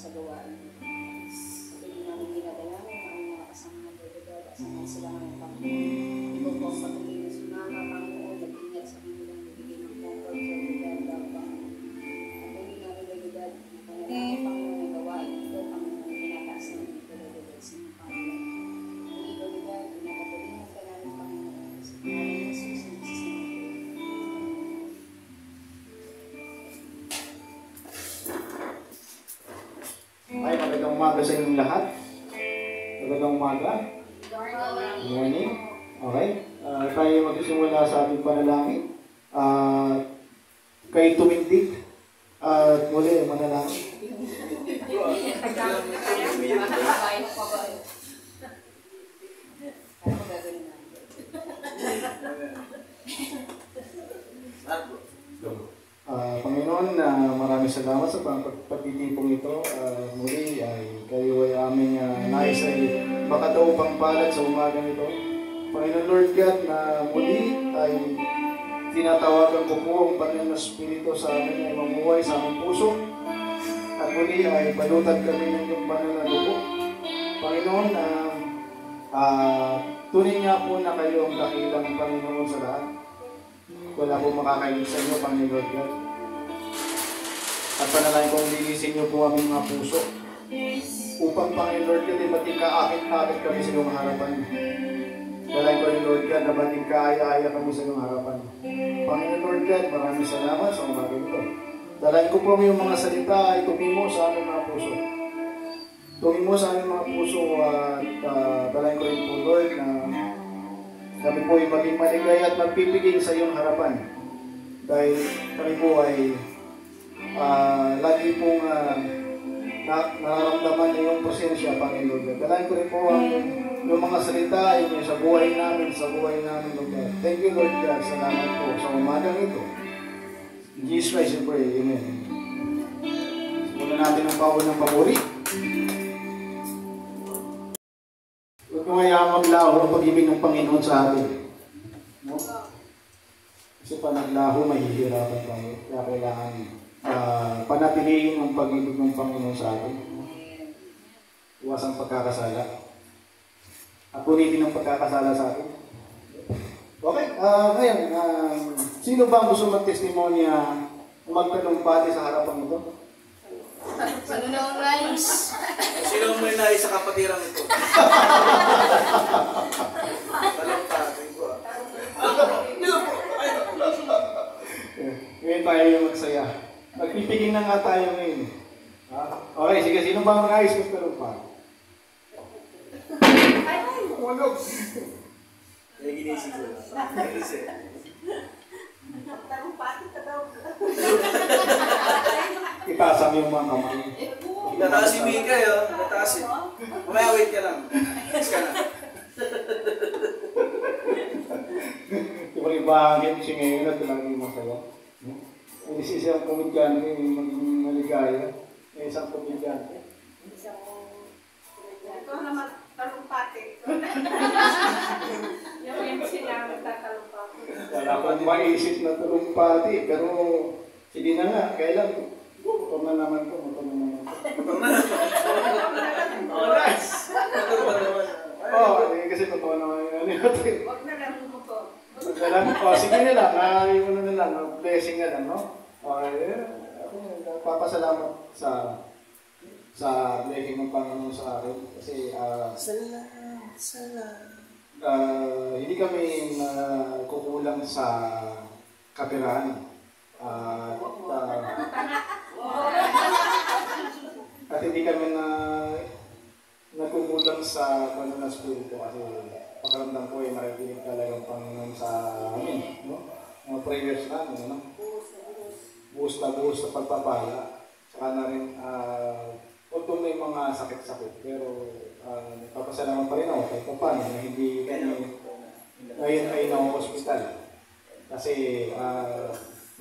sa gawain. Hindi namin ginadalaman ang mga kasama ng delegado at saka sila ng Panginoon. Ikaw po ang patuloy na sumama, Panginoon, nag-ingat sa kanilang bibigay ng comfort sa delegado, Panginoon. At hindi namin delegado na panalangin, Panginoon, ang gawain ito, Panginoon, pinataas namin ito, delegado sa mga Panginoon. Hindi delegado, pinapatuloy ka namin, Panginoon, sa pangalan ng Jesus na Ay, magandang umaga sa inyong lahat. Magandang umaga. Good morning. Okay. Tayo magsisimula sa ating panalangin. Kayo tumindig. At muli, manalangin. Panginoon, maraming salamat sa pagtitipong ito. Muli ay kayo ay aming nais ay makataupang palad sa umaga nito. Panginoon Lord God, na muli ay tinatawagan ko po ang Panginoon na Espiritu sa amin ay mamuhay sa aming puso. At muli ay balutan kami ng iyong banal na dugo. Panginoon, tunin nga po na kayo ang dakilang Panginoon sa lahat. Wala po makakainin sa inyo, Panginoon Lord God. At panalangin kong linisin niyo po aming mga puso. Upang, Panginoon Lord God, ay bating kaakit-akit kami sa iyong harapan. Dalangin ko rin, Lord God, na bating kaaya-aya kami sa iyong harapan. Panginoon Lord God, maraming salamat sa umaga ito. Dalangin ko po ang iyong mga salita ay tumimo sa aming mga puso. Tumimo sa aming mga puso at dalangin ko rin po, Lord, na kami po ay maging maligay at magpipigil sa iyong harapan. Dahil kami po ay lagi pong nararamdaman niyo yung presensya, Panginoon. Dalangin ko rin po yung mga salita yung sa buhay namin, Lord God. Thank you, Lord God. Salamat po sa umagang ito. In Jesus Christ, we pray. Amen. Simulan natin ang bawal ng papuri. Huwag mo kaya maglaho ang pag-ibig ng Panginoon sa atin. No? Kasi pa naglaho, mahihirapan tayo. Kaya kailangan panatilihin ang pag-ibig ng Panginoon sa atin. Iwasang pagkakasala. At punitin ang pagkakasala sa atin. Okay, ngayon, sino ba ang gusto mag-testimonya magtalumpati sa harapan ito? Sino na ang nais? Sino ang may nais sa kapatiran ito? Talumpati ko. Ngayon tayo yung magsaya. Magpipigil na nga tayo ngayon. Okay, sige. Sino ba ang nais magtalumpati? Wanog! Kaya ginisip ko. Ginisip. Itasam yung mga kamay. Nataas si Mika yun. Nataas yun. Mamaya wait ka lang. Next ka na. Ibang-ibangin si ngayon at talagang masaya. Hindi si isang komedyante maging maligaya. May isang komedyante. Ito naman talumpati. Yung MC niya magtatalumpati. Wala akong maisip na talumpati. Pero hindi na nga. Kailan? Ito na naman ko. Alright. Kasi totoo naman yung natin. Huwag na lang bumuto. Sige na lang. Ano na lang. Blessing na lang, no? Ako papasalamat sa blessing ng Panginoon sa akin. Kasi hindi kami kukulang sa kapirahan. At hindi kami nagkukulang sa Panginoon na Espiritu kasi pakaramdam ko ay makikinig talagang Panginoon sa amin. No? Mga prayers namin. No? Buhos na pagpapala. Saka na rin, although may mga sakit-sakit, pero papasalamat pa rin ako kahit paano na hindi kami ngayon ay na-hospital. Kasi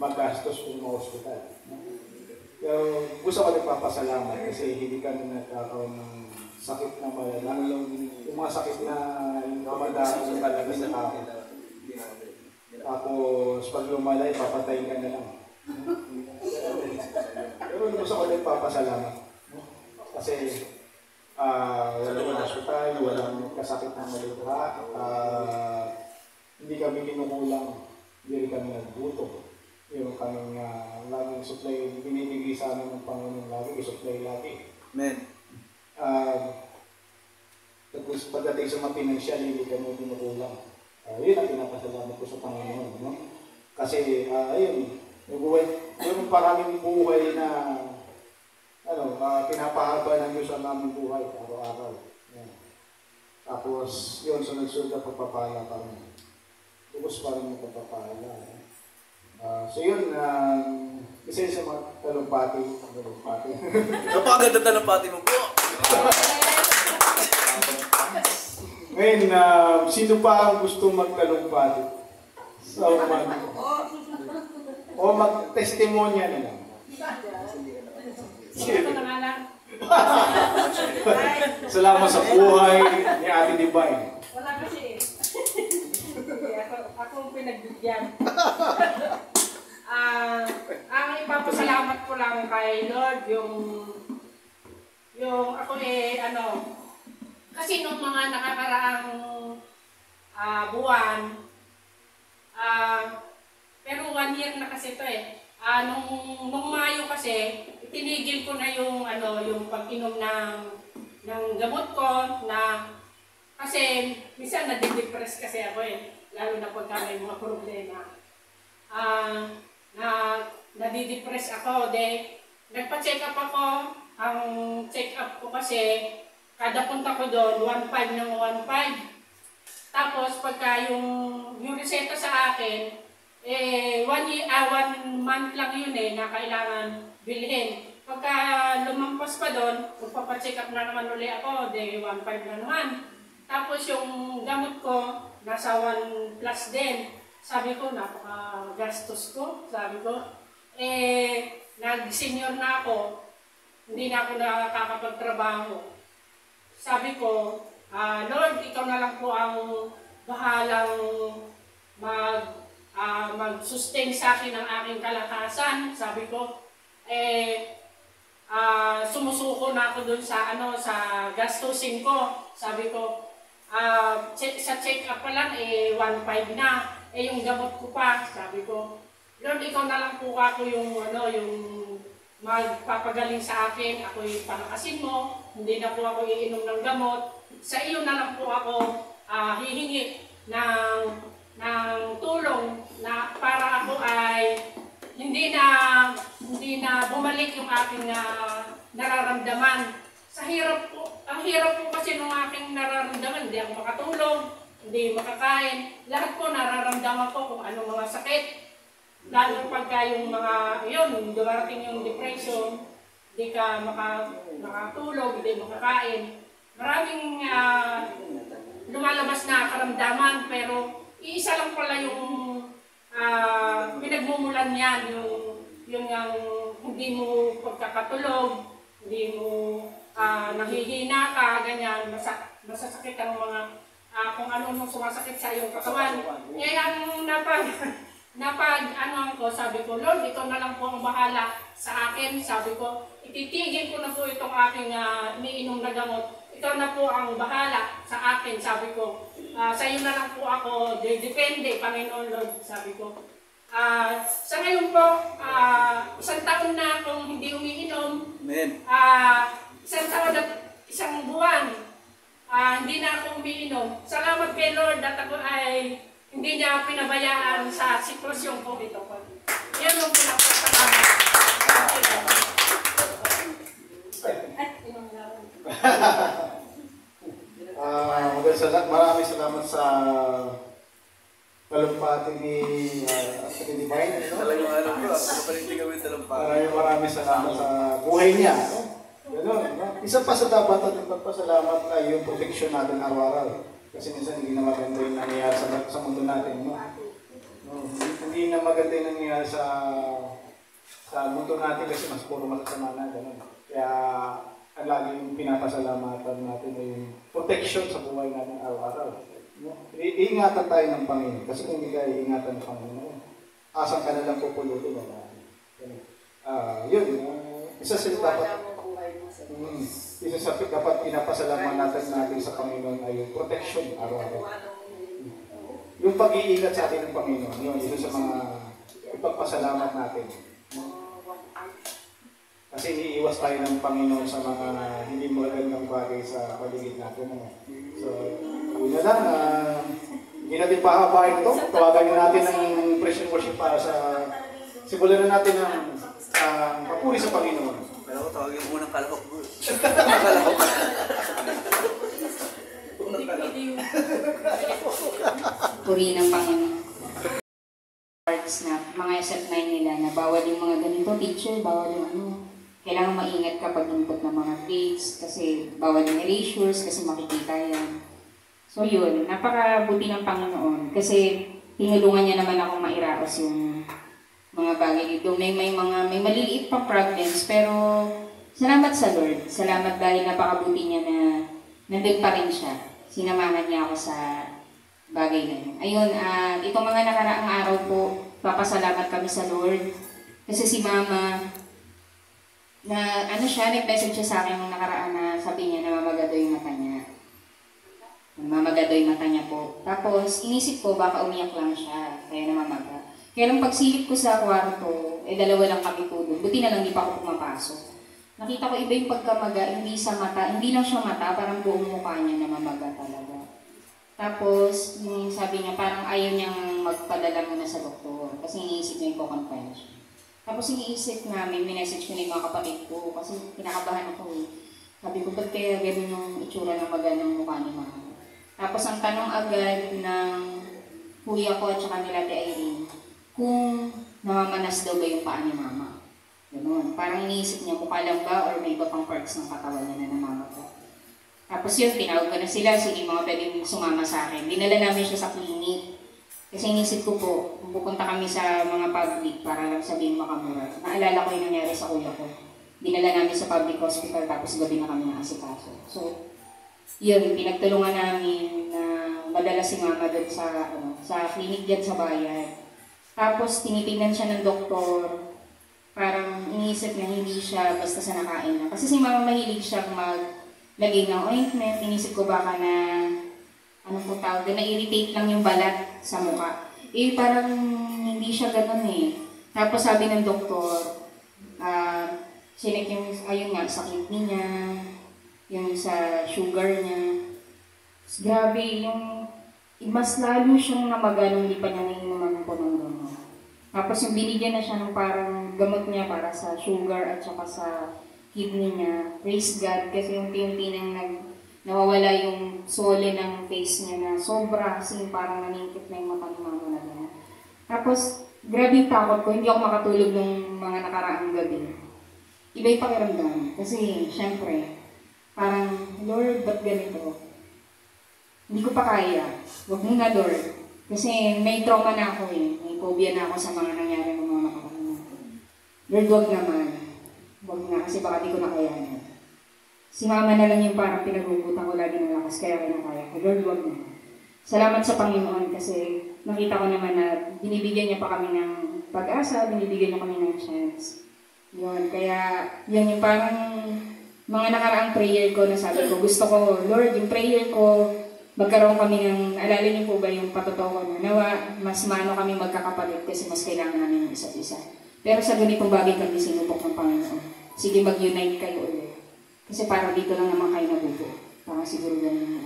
magastos kung ma-hospital. Pero gusto ko nagpapasalamat kasi hindi kami nagkakaroon ng sakit na malala. Yung mga sakit na mamadaan talaga sa tao. Tapos pag lumalay, papatayin ka na lang. Pero gusto ko nagpapasalamat. Kasi walang hospital, walang kasakit ng malubha, hindi kami kinukulang, hindi kami nagbuto. Yung kaming laging supply, binibigay sa amin ng Panginoon lagi, supply lagi. Amen. Tapos pagdating sa mga pinansyal, hindi kami kinukulang. Yun ang pinapasalamat ko sa Panginoon. No? Kasi, ayun, yung paraming buhay na pinapahaba ng Diyos ang aming buhay araw-araw. Yan. Tapos, yun, sunod-sunod na pagpapala pa rin. Lubos pa rin yung pagpapala. So yun, isa yun sa mga talumpati. Napakaganda talumpati mo po. Ngayon, sino pa ang gusto magtalumpati? So, o mag-testimonya na lang. Salamat sa buhay ni Ate Divine. Wala kasi. Ako pinagbigyan. Ang ipapasalamat ko lang kay Lord, yung ako kasi nung mga nakakaraang buwan, pero 1 year na kasi ito nung Mayo kasi, itinigil ko na yung pag-inom ng gamot ko na kasi minsan nade-depress kasi ako lalo na pagka may mga problema. Nadi-depress ako, nagpa-check up ako. Ang check up ko kasi, kada punta ko doon, 1.5 ng 1.5. Tapos pagka yung reseta sa akin, 1 month lang yun na kailangan bilhin. Pagka lumampas pa doon, magpapacheck up na naman uli ako, 1.5 na naman. Tapos yung gamot ko, nasa 1 plus din. Sabi ko, napaka-gastos ko. Sabi ko, nag-senior na ako, hindi na ako nakakapagtrabaho. Sabi ko, Lord, ikaw na lang po ang bahalang mag-sustain sa akin ng aking kalakasan. Sabi ko, sumusuko na ako dun sa gastusin ko. Sabi ko, sa check-up pa lang, 1.5 na. Yung gamot ko pa, sabi ko, Lord, ikaw na lang po ako yung magpapagaling sa akin. Ako'y palakasin mo, hindi na po ako iinom ng gamot. Sa iyo na lang po ako hihingi ng tulong na para ako ay hindi na bumalik yung aking nararamdaman. Ang hirap po kasi nung aking nararamdaman, hindi ako makatulog, hindi makakain. Lahat po nararamdaman ko kung anong mga sakit. Lalo pagka yung dumarating yung depression, hindi ka makatulog, hindi makakain. Maraming lumalabas na karamdaman, pero iisa lang pala yung pinagmumulan niyan, yung hindi mo pagkakatulog, hindi mo nahihina ka, ganyan, masasakit ang mga kung ano sumasakit sa iyong katawan. Sabi ko, Lord, ikaw na lang po ang bahala sa akin. Sabi ko, ititigil ko na po itong aking iniinom na gamot. Ikaw na po ang bahala sa akin. Sabi ko, sa iyo na lang po ako, depende, Panginoon Lord. Sabi ko, sa ngayon po, 1 taon na akong hindi umiinom. Amen. 1 taon at 1 buwan. Hindi na ako umiinom. Salamat kay Lord at ako ay hindi niya pinabayaan sa sitwasyon ko dito. Yan yung pinapasalamat. Maraming salamat sa talumpati ni Ate Divine. Talagang kapalindig kami talumpati. Maraming salamat sa buhay niya. Ganun, no? Isa pa sa dapat natin magpasalamat ay yung protection natin araw-araw. Kasi minsan hindi na maganda yung nangyayari sa mundo natin. No? Hindi na maganda yung nangyayari sa mundo natin kasi mas puro masasama na. Ganun. Kaya ang laging pinapasalamatan natin ay yung protection sa buhay natin araw-araw. No? Iingatan tayo ng Panginoon. Kasi kung hindi tayo iingatan ng Panginoon, asan ka na lang pupulutin. Yun. Isa sila dapat. isa sa dapat pinapasalamat natin sa Panginoon ay yung protection araw-araw. Yung pag-iingat sa atin ng Panginoon, yun, isa sa mga ipagpasalamat natin. Kasi iiwas tayo ng Panginoon sa mga hindi magagandang bagay sa paligid natin. So, yun na lang. Hindi natin pahabain ito. Tawagan natin ng praise and worship para sa simulan na natin ng papuri sa Panginoon. Pero ako tawagin mo ng kalahok, bro. Kalahok. Puri ng Panginoon. Na mga SF9 nila na bawal yung mga ganito, teacher, bawal yung ano. Kailangan maingat kapag input ng mga grades kasi bawal yung erasures kasi makikita yan. So yun, napakabuti ng Panginoon kasi tinulungan niya naman akong mairaos yung mga bagay dito. May maliliit pang problems pero salamat sa Lord. Salamat dahil napakabuti niya na nandun pa rin siya. Sinamahan niya ako sa bagay na yun. Ayun, itong mga nakaraang araw po, papasalamat kami sa Lord. Kasi si Mama, na nag-message siya sa akin nung nakaraan na sabi niya na mamagado yung mata niya. Mamagado yung mata niya po. Tapos, inisip ko baka umiyak lang siya, kaya namamaga. Kaya nung pagsilip ko sa kwarto, dalawa lang kami po doon. Buti na lang di pa ako pumapasok. Nakita ko iba yung pagkamaga, hindi sa mata, hindi lang siya mata, parang buong mukha niya namamaga talaga. Tapos, sabi niya, parang ayaw niyang magpadala muna sa doktor kasi iniisip niya yung co-confine siya. Tapos iniisip namin, minessage ko na yung mga kapatid ko kasi kinakabahan ako eh. Sabi ko, ba't kaya gano'n yung itsura ng maga ng mukha ni Mama? Tapos ang tanong agad ng kuya ko at saka nila Ate Irene, kung namamanas daw ba yung paa ni Mama? Gano'n. Parang iniisip niya, mukha lang ba or may iba pang parts ng katawan niya na namamaga? Tapos yun, tinawag ko na sila, sige mga pwedeng sumama sa akin. Dinala namin siya sa clinic. Kasi inisip ko po, pupunta kami sa mga public para lang sabihin makamura. Naalala ko yung nangyari sa kuya ko. Dinala namin sa public hospital tapos gabi na kami nakasikaso. So, yun, pinagtulungan namin na madala si Mama doon sa clinic dyan sa bayan. Tapos tinitingnan siya ng doktor, parang iniisip na hindi siya basta sa nakain na. Kasi si Mama mahilig siya lagay ng ointment, inisip ko baka na, na-irritate lang yung balat sa mukha. Eh, parang hindi siya ganun eh. Tapos sabi ng doktor, sinek yung, ayun nga, sa kidney niya, yung sa sugar niya. Grabe, yung, mas lalo siyang namaga nung hindi pa niya nainuman po ng gamot. Tapos yung binigyan na siya ng parang gamot niya para sa sugar at saka sa kidney niya. Praise God kasi yung unti nang nawawala yung sole ng face niya na sobra kasi parang naningkit na yung mata ni Mama na gano'n. Tapos, grabe yung takot ko. Hindi ako makatulog ng mga nakaraang gabi. Iba yung pakiramdam. Kasi, syempre, parang, Lord, ba't ganito? Hindi ko pa kaya. Huwag mo na, Lord. Kasi may trauma na ako eh. May phobia na ako sa mga nangyari ng mga nakaraang natin. Lord, huwag naman. Huwag na, kasi baka di ko na kayanin. Si Mama na lang yung parang pinagugutan ko lagi ng lakas, kaya kinakaya ko. Lord, huwag na. Salamat sa Panginoon kasi nakita ko naman na binibigyan niya pa kami ng pag-asa, binibigyan niya kami ng chance. Yun, kaya yun yung parang mga nakaraang prayer ko na sabi ko, gusto ko, Lord, yung prayer ko, magkaroon kami ng, alala niyo po ba yung patotoo ko na nawa, mas mano kami magkakapalit kasi mas kailangan namin yung isa't isa. Pero sa ganitong bagay kami sinubok ng Panginoon. Sige, mag-unite kayo ulit. Kasi parang dito lang naman kayo nabubo. Parang siguro ganyan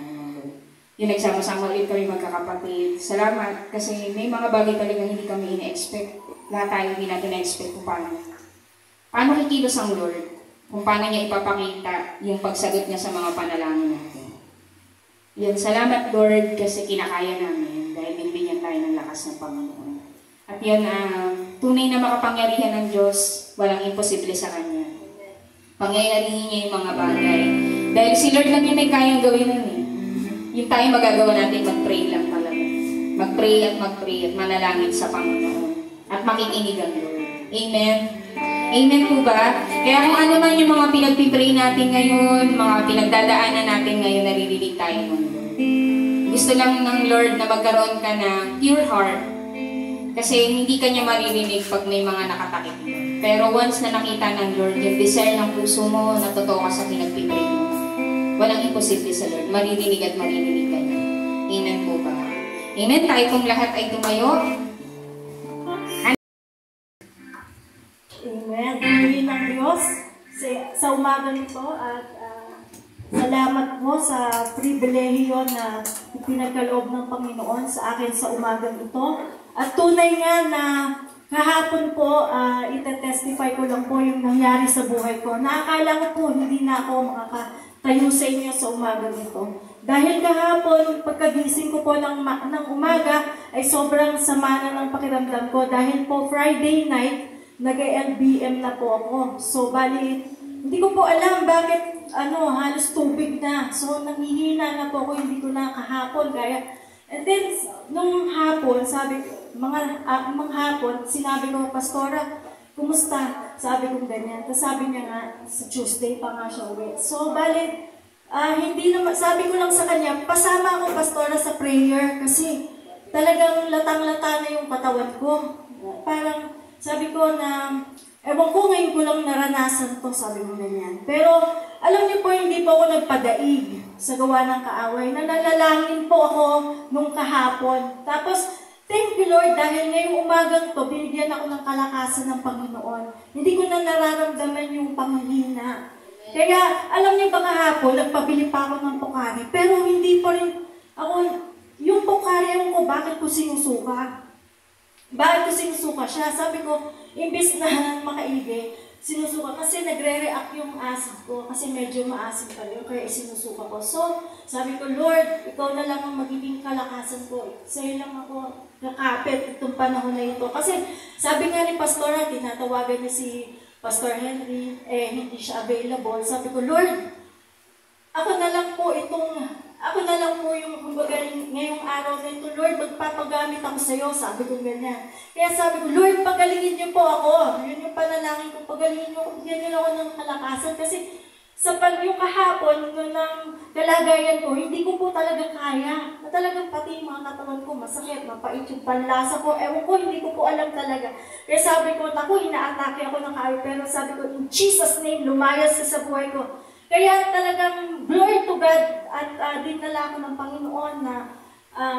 yung nagsama-sama ulit kami magkakapatid. Salamat kasi may mga bagay talaga hindi kami ina-expect. Lahat tayo hindi natin na-expect kung paano kikilos ang Lord. Kung paano niya ipapakita yung pagsagot niya sa mga panalangin natin. Yan, salamat Lord kasi kinakaya namin dahil binibigyan tayo ng lakas ng Panginoon. At yan, tunay na makapangyarihan ng Diyos, walang imposible sa Kanya. Pangyayarihin niya yung mga bagay. Dahil si Lord lang yung may kayang gawin nun eh. Yung tayo magagawa natin, mag-pray lang talaga. Mag-pray at manalangin sa Panginoon. At makikinig ang Lord. Amen? Amen po ba? Kaya kung ano man yung mga pinagpipray natin ngayon, mga pinagdadaanan natin ngayon, naririnig tayo ng Lord. Gusto lang ng Lord na magkaroon ka ng pure heart. Kasi hindi ka niya maririnig pag may mga nakatakip mo. Pero once na nakita ng Lord, yung desire ng puso mo na totoo ka sa pinagpipray mo, walang imposible sa Lord. Maririnig at maririnig ka niya. Amen po ba? Amen. Tayo pong lahat ay tumayo. Amen. Piliin ng Diyos sa umaga nito at salamat po sa pribilehiyo na pinagkaloob ng Panginoon sa akin sa umagang ito. At tunay nga na kahapon po, itetestify ko lang po yung nangyari sa buhay ko. Nakakala ko po hindi na ako makakatayo sa inyo sa umagang ito. Dahil kahapon, pagkagising ko po ng umaga, ay sobrang sama na ng pakiramdam ko. Dahil po Friday night, nag-LBM na po ako. So, bali, hindi ko po alam bakit, halos tubig na. So, nanghihina na po ako, hindi ko na kahapon. And then, nung hapon, hapon, sinabi ko, Pastora, kumusta? Sabi ko ganyan. Tapos sabi niya nga, sa Tuesday pa nga siya uwi. So, bali, sabi ko lang sa kanya, pasama ako, Pastora, sa prayer kasi talagang latang-lata na yung katawan ko. Parang, sabi ko na, ewan ko ngayon ko lang naranasan to, sabi ko ganyan. Pero, alam niyo po, hindi po ako nagpadaig sa gawa ng kaaway. Nanalangin po ako nung kahapon. Tapos, thank you Lord, dahil ngayong umagang to, binigyan ako ng kalakasan ng Panginoon. Hindi ko na nararamdaman yung panghihina. Kaya, alam niyo ba kahapon, nagpabili pa ako ng Pocari. Pero hindi pa rin ako, yung Pocari, ewan ko, bakit ko sinusuka? Bakit ko sinusuka siya? Sabi ko, imbis na makaigi, sinusuka kasi nagre-react yung acid ko kasi medyo maasim pa rin, kaya sinusuka ko. So, sabi ko, Lord, ikaw na lang ang magiging kalakasan ko. Sa'yo lang ako nakapit itong panahon na ito. Kasi sabi nga ni Pastora, tinatawagan niya si Pastor Henry, hindi siya available. Sabi ko, Lord, ako na lang po yung kumbaga ngayong araw na ito, Lord, magpapagamit ako sa iyo, sabi ko ganyan. Kaya sabi ko, Lord, pagalingin niyo po ako. Yun yung panalangin ko, pagalingin niyo, bigyan niyo ako ng kalakasan. Kasi sa yung kahapon ng kalagayan ko, hindi ko po talaga kaya. Na talagang pati yung mga katawan ko, masakit, mapait yung panlasa ko. Ewan ko, hindi ko po alam talaga. Kaya sabi ko, inaatake ako ng kaaway. Pero sabi ko, in Jesus' name, lumayas ka sa buhay ko. Kaya talagang glory to God at dinala ko ng Panginoon na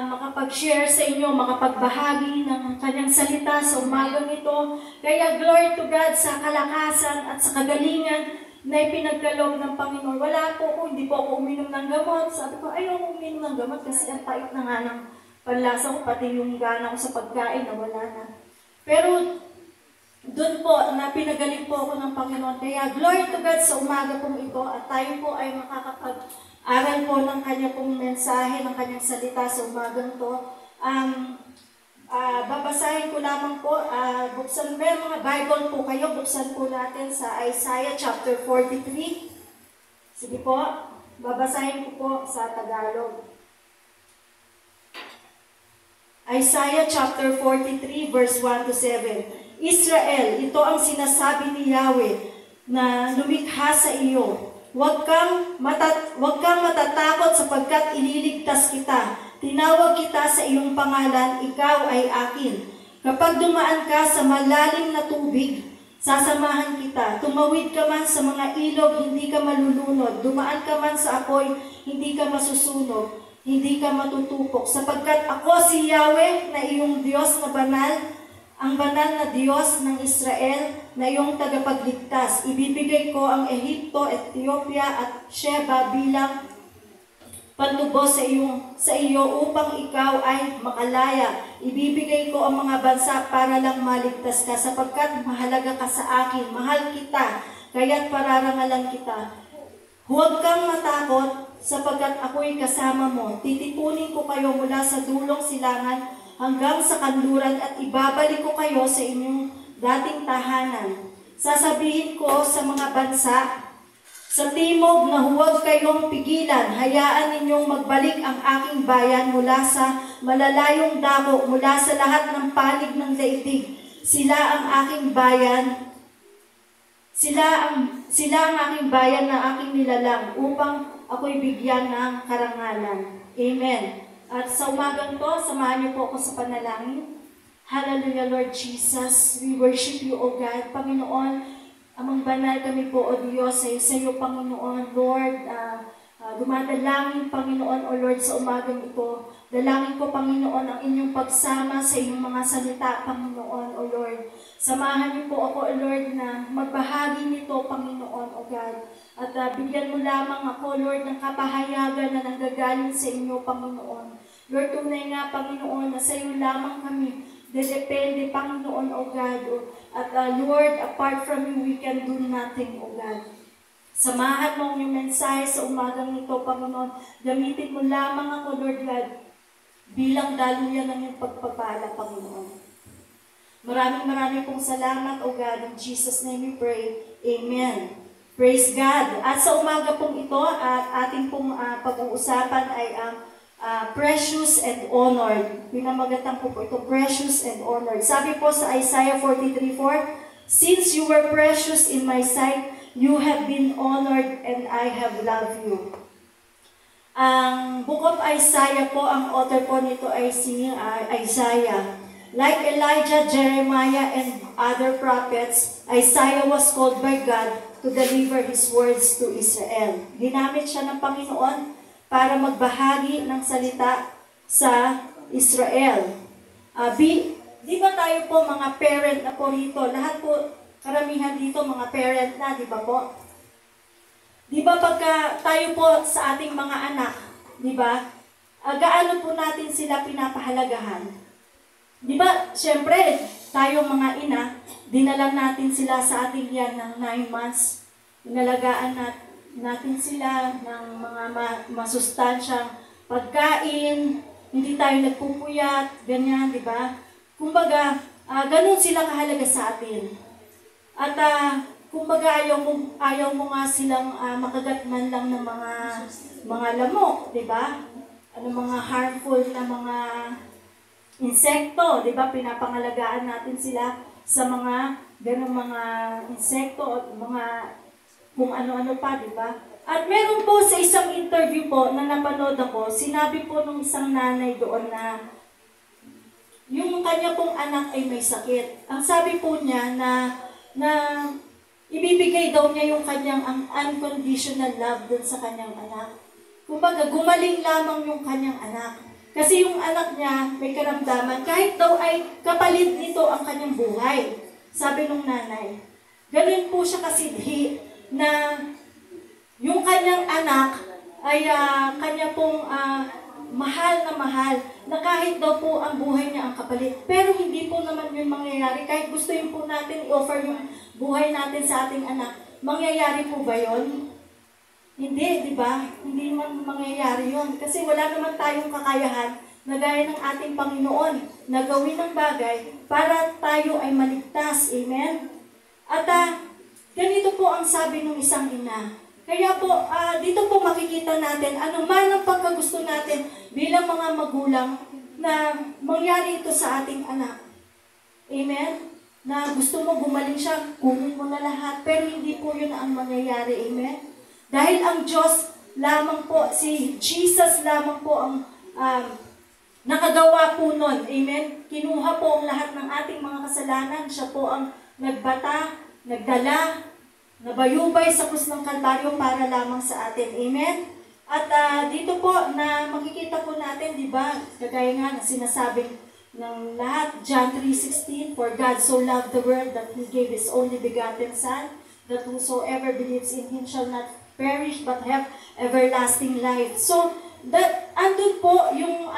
makapag-share sa inyo, makapagbahagi ng kanyang salita sa umagang ito. Kaya glory to God sa kalakasan at sa kagalingan na ipinagkaloob ng Panginoon. Wala po ako, hindi po ako uminom ng gamot. Sabi ko, ayaw ko uminom ng gamot kasi ang pait na nga ng panlasa ko, pati yung gana ko sa pagkain na wala na. Pero doon po, na pinagaling po ako ng Panginoon. Kaya, glory to God sa umaga pong ito at tayo po ay makakapag-aral po ng kanya pong mensahe, ng kanyang salita sa umagang to. Babasahin ko lamang po, buksan may mga Bible po kayo, buksan po natin sa Isaiah chapter 43. Sige po, babasahin ko po sa Tagalog. Isaiah chapter 43 verse 1 to 7. Israel, ito ang sinasabi ni Yahweh na lumikha sa iyo. Huwag kang matatakot sapagkat ililigtas kita. Tinawag kita sa iyong pangalan, ikaw ay akin. Kapag dumaan ka sa malalim na tubig, sasamahan kita. Tumawid ka man sa mga ilog, hindi ka malulunod. Dumaan ka man sa apoy, hindi ka masusunog. Hindi ka matutupok. Sapagkat ako si Yahweh na iyong Diyos na banal, ang banal na Diyos ng Israel na iyong tagapagligtas. Ibibigay ko ang Ehipto, Ethiopia at Sheba bilang pantubos sa iyo upang ikaw ay makalaya. Ibibigay ko ang mga bansa para lang maligtas ka sapagkat mahalaga ka sa akin. Mahal kita, kaya't pararangalan kita. Huwag kang matakot sapagkat ako'y kasama mo. Titipunin ko kayo mula sa dulong silangan hanggang sa kanluran at ibabalik ko kayo sa inyong dating tahanan. Sasabihin ko sa mga bansa sa timog na huwag kayong pigilan, hayaan ninyong magbalik ang aking bayan mula sa malalayong dako, mula sa lahat ng panig ng daigdig. Sila ang aking bayan, sila ang aking bayan na aking nilalang upang ako'y bigyan ng karangalan. Amen. At sa umagang to, samahan niyo po ako sa panalangin. Hallelujah, Lord Jesus. We worship you, O God. Panginoon, amang banal kami po, O Diyos, sa iyo, Panginoon, Lord. Dumadalangin, Panginoon, O Lord, sa umagang ito. Dalangin ko, Panginoon, ang inyong pagsama sa inyong mga salita, Panginoon, O Lord. Samahan niyo po ako, O Lord, na magbahagi nito, Panginoon, O God. At bigyan mo lamang ako, Lord, ng kapahayagan na nanggagaling sa inyo, Panginoon. Lord, tunay nga, Panginoon, na sa iyo lamang kami depende, Panginoon, O God. At Lord, apart from you, we can do nothing, O God. Samahan mo ang iyong mensahe sa umagang ito, Panginoon. Gamitin mo lamang ako, Lord God, bilang daluyan ng iyong pagpapala, Panginoon. Maraming pong salamat, O God. In Jesus' name we pray. Amen. Praise God. At sa umaga pong ito, ating pong pag-uusapan ay precious and honored. Pinamagatang po ito, precious and honored. Sabi po sa Isaiah 43:4, "Since you were precious in my sight, you have been honored and I have loved you." Ang Book of Isaiah po, ang author po nito ay si Isaiah. Like Elijah, Jeremiah, and other prophets, Isaiah was called by God to deliver His words to Israel. Ginamit siya ng Panginoon para magbahagi ng salita sa Israel. Di ba tayo po mga parent na po rito? Lahat po, karamihan dito mga parent na, di ba po? Di ba pagka tayo po sa ating mga anak, di ba? Gaano po natin sila pinapahalagahan? Di ba, syempre, tayo mga ina, dinalan natin sila sa ating yan ng 9 months. Inalagaan natin sila ng mga masustansyang pagkain, hindi tayo nagpupuyat, ganyan, di ba? Kumbaga, ganun sila kahalaga sa atin. At kumbaga, ayaw mo nga silang makagat man lang ng mga lamok, di ba? Mga harmful na mga insekto, di ba? Pinapangalagaan natin sila sa mga ganung mga insekto at mga kung ano-ano pa, di ba? At meron po sa isang interview po na napanood ako, sinabi po nung isang nanay doon na yung kanya pong anak ay may sakit. Ang sabi po niya na ibibigay daw niya yung kanyang unconditional love dun sa kanyang anak. Kumbaga, gumaling lamang yung kanyang anak. Kasi yung anak niya may karamdaman, kahit daw ay kapalit nito ang kanyang buhay. Sabi nung nanay. Ganun po siya kasidhi na yung kanyang anak ay kanya pong mahal na kahit daw po ang buhay niya ang kapalit. Pero hindi po naman yun mangyayari. Kahit gusto yun po natin i-offer yung buhay natin sa ating anak, mangyayari po ba yun? Hindi, di ba? Hindi man mangyayari yun. Kasi wala naman tayong kakayahan na gaya ng ating Panginoon na gawin ng bagay para tayo ay maligtas. Amen? At ganito po ang sabi ng isang ina. Kaya po, dito po makikita natin ano man ang pagkagusto natin bilang mga magulang na mangyari ito sa ating anak. Amen? Na gusto mo gumaling siya, kunin mo na lahat. Pero hindi po yun ang mangyayari. Amen? Dahil ang Diyos lamang po, si Jesus lamang po ang nakagawa po nun. Amen? Kinuha po ang lahat ng ating mga kasalanan. Siya po ang nagbata, nagdala, nabayubay sa krus ng Kalbaryo para lamang sa atin. Amen? At dito po na makikita po natin, di ba, kagaya nga na sinasabing ng lahat, John 3:16, "For God so loved the world that He gave His only begotten Son, that whosoever believes in Him shall not perish but have everlasting life." So, andun po yung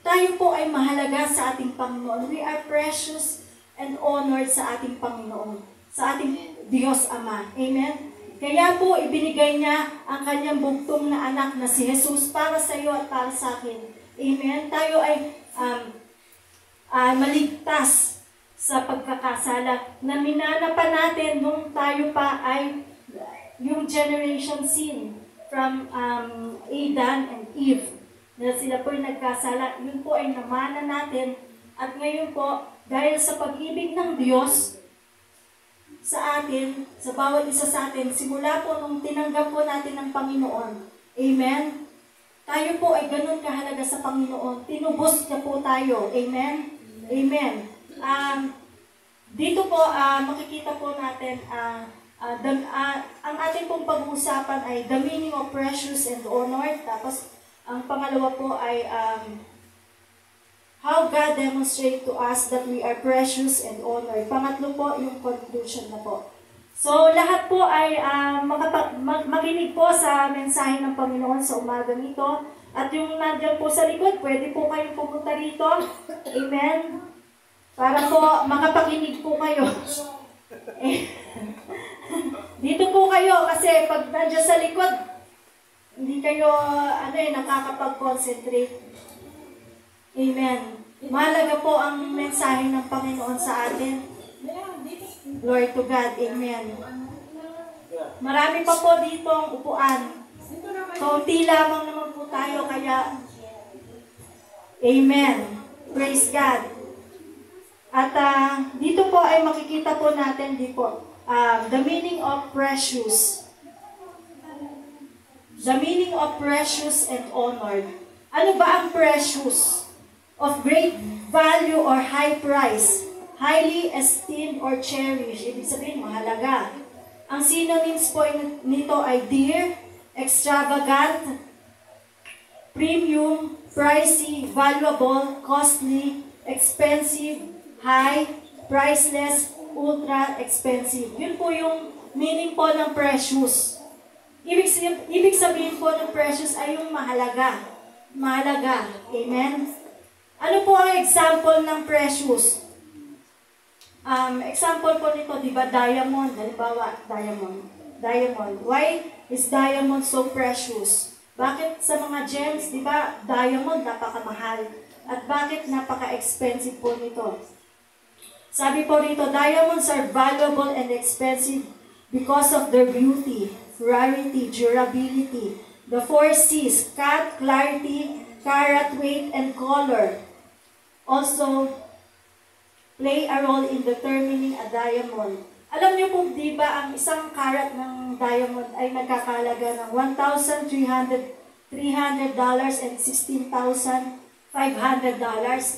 tayo po ay mahalaga sa ating Panginoon. We are precious and honored sa ating Panginoon, sa ating Diyos Ama. Amen? Kaya po, ibinigay niya ang kanyang bugtong na anak na si Jesus para sa iyo at para sa akin. Amen? Tayo ay maligtas sa pagkakasala na minana pa natin nung tayo pa ay yung generation sin from Adam and Eve na sila po ay nagkasala. Yun po ay namana natin at ngayon po, dahil sa pag-ibig ng Diyos sa atin, sa bawat isa sa atin, simula po nung tinanggap po natin ng Panginoon. Amen? Tayo po ay ganun kahalaga sa Panginoon. Tinubos niya po tayo. Amen? Amen. Dito po, makikita po natin, ang ating pong pag-uusapan ay the meaning of precious and honored. Tapos, ang pangalawa po ay how God demonstrates to us that we are precious and honored. Pangatlo po, yung conclusion na po. So, lahat po ay makinig po sa mensahe ng Panginoon sa umaga nito. At yung nandiyan po sa likod, pwede po kayong pumunta rito. Amen. Para po makapakinig po kayo. Dito po kayo kasi pag nandiyan sa likod, hindi kayo nakakapag-concentrate. Amen. Mahalaga po ang mensahe ng Panginoon sa atin. Glory to God. Amen. Marami pa po dito ang upuan. Kaunti lamang naman po tayo kaya Amen. Praise God. At dito po ay makikita po natin the meaning of precious. The meaning of precious and honored. Ano ba ang precious? Of great value or high price. Highly esteemed or cherished. Ibig sabihin, mahalaga. Ang synonyms po nito ay dear, extravagant, premium, pricey, valuable, costly, expensive, high, priceless, ultra expensive. Yun po yung meaning po ng precious. Ibig sabihin po ng precious ay yung mahalaga. Mahalaga. Amen? Ano po ang example ng precious? Example po nito, di ba, diamond. Halimbawa, diamond. Diamond. Why is diamond so precious? Bakit sa mga gems, di ba, diamond napakamahal? At bakit napaka-expensive po nito? Sabi po rito, diamonds are valuable and expensive because of their beauty, rarity, durability, the 4 C's, cut, clarity, carat weight, and color. Also, play a role in determining a diamond. Alam niyo po, di ba, ang isang carat ng diamond ay nagkakalaga ng $1,300 and $16,500.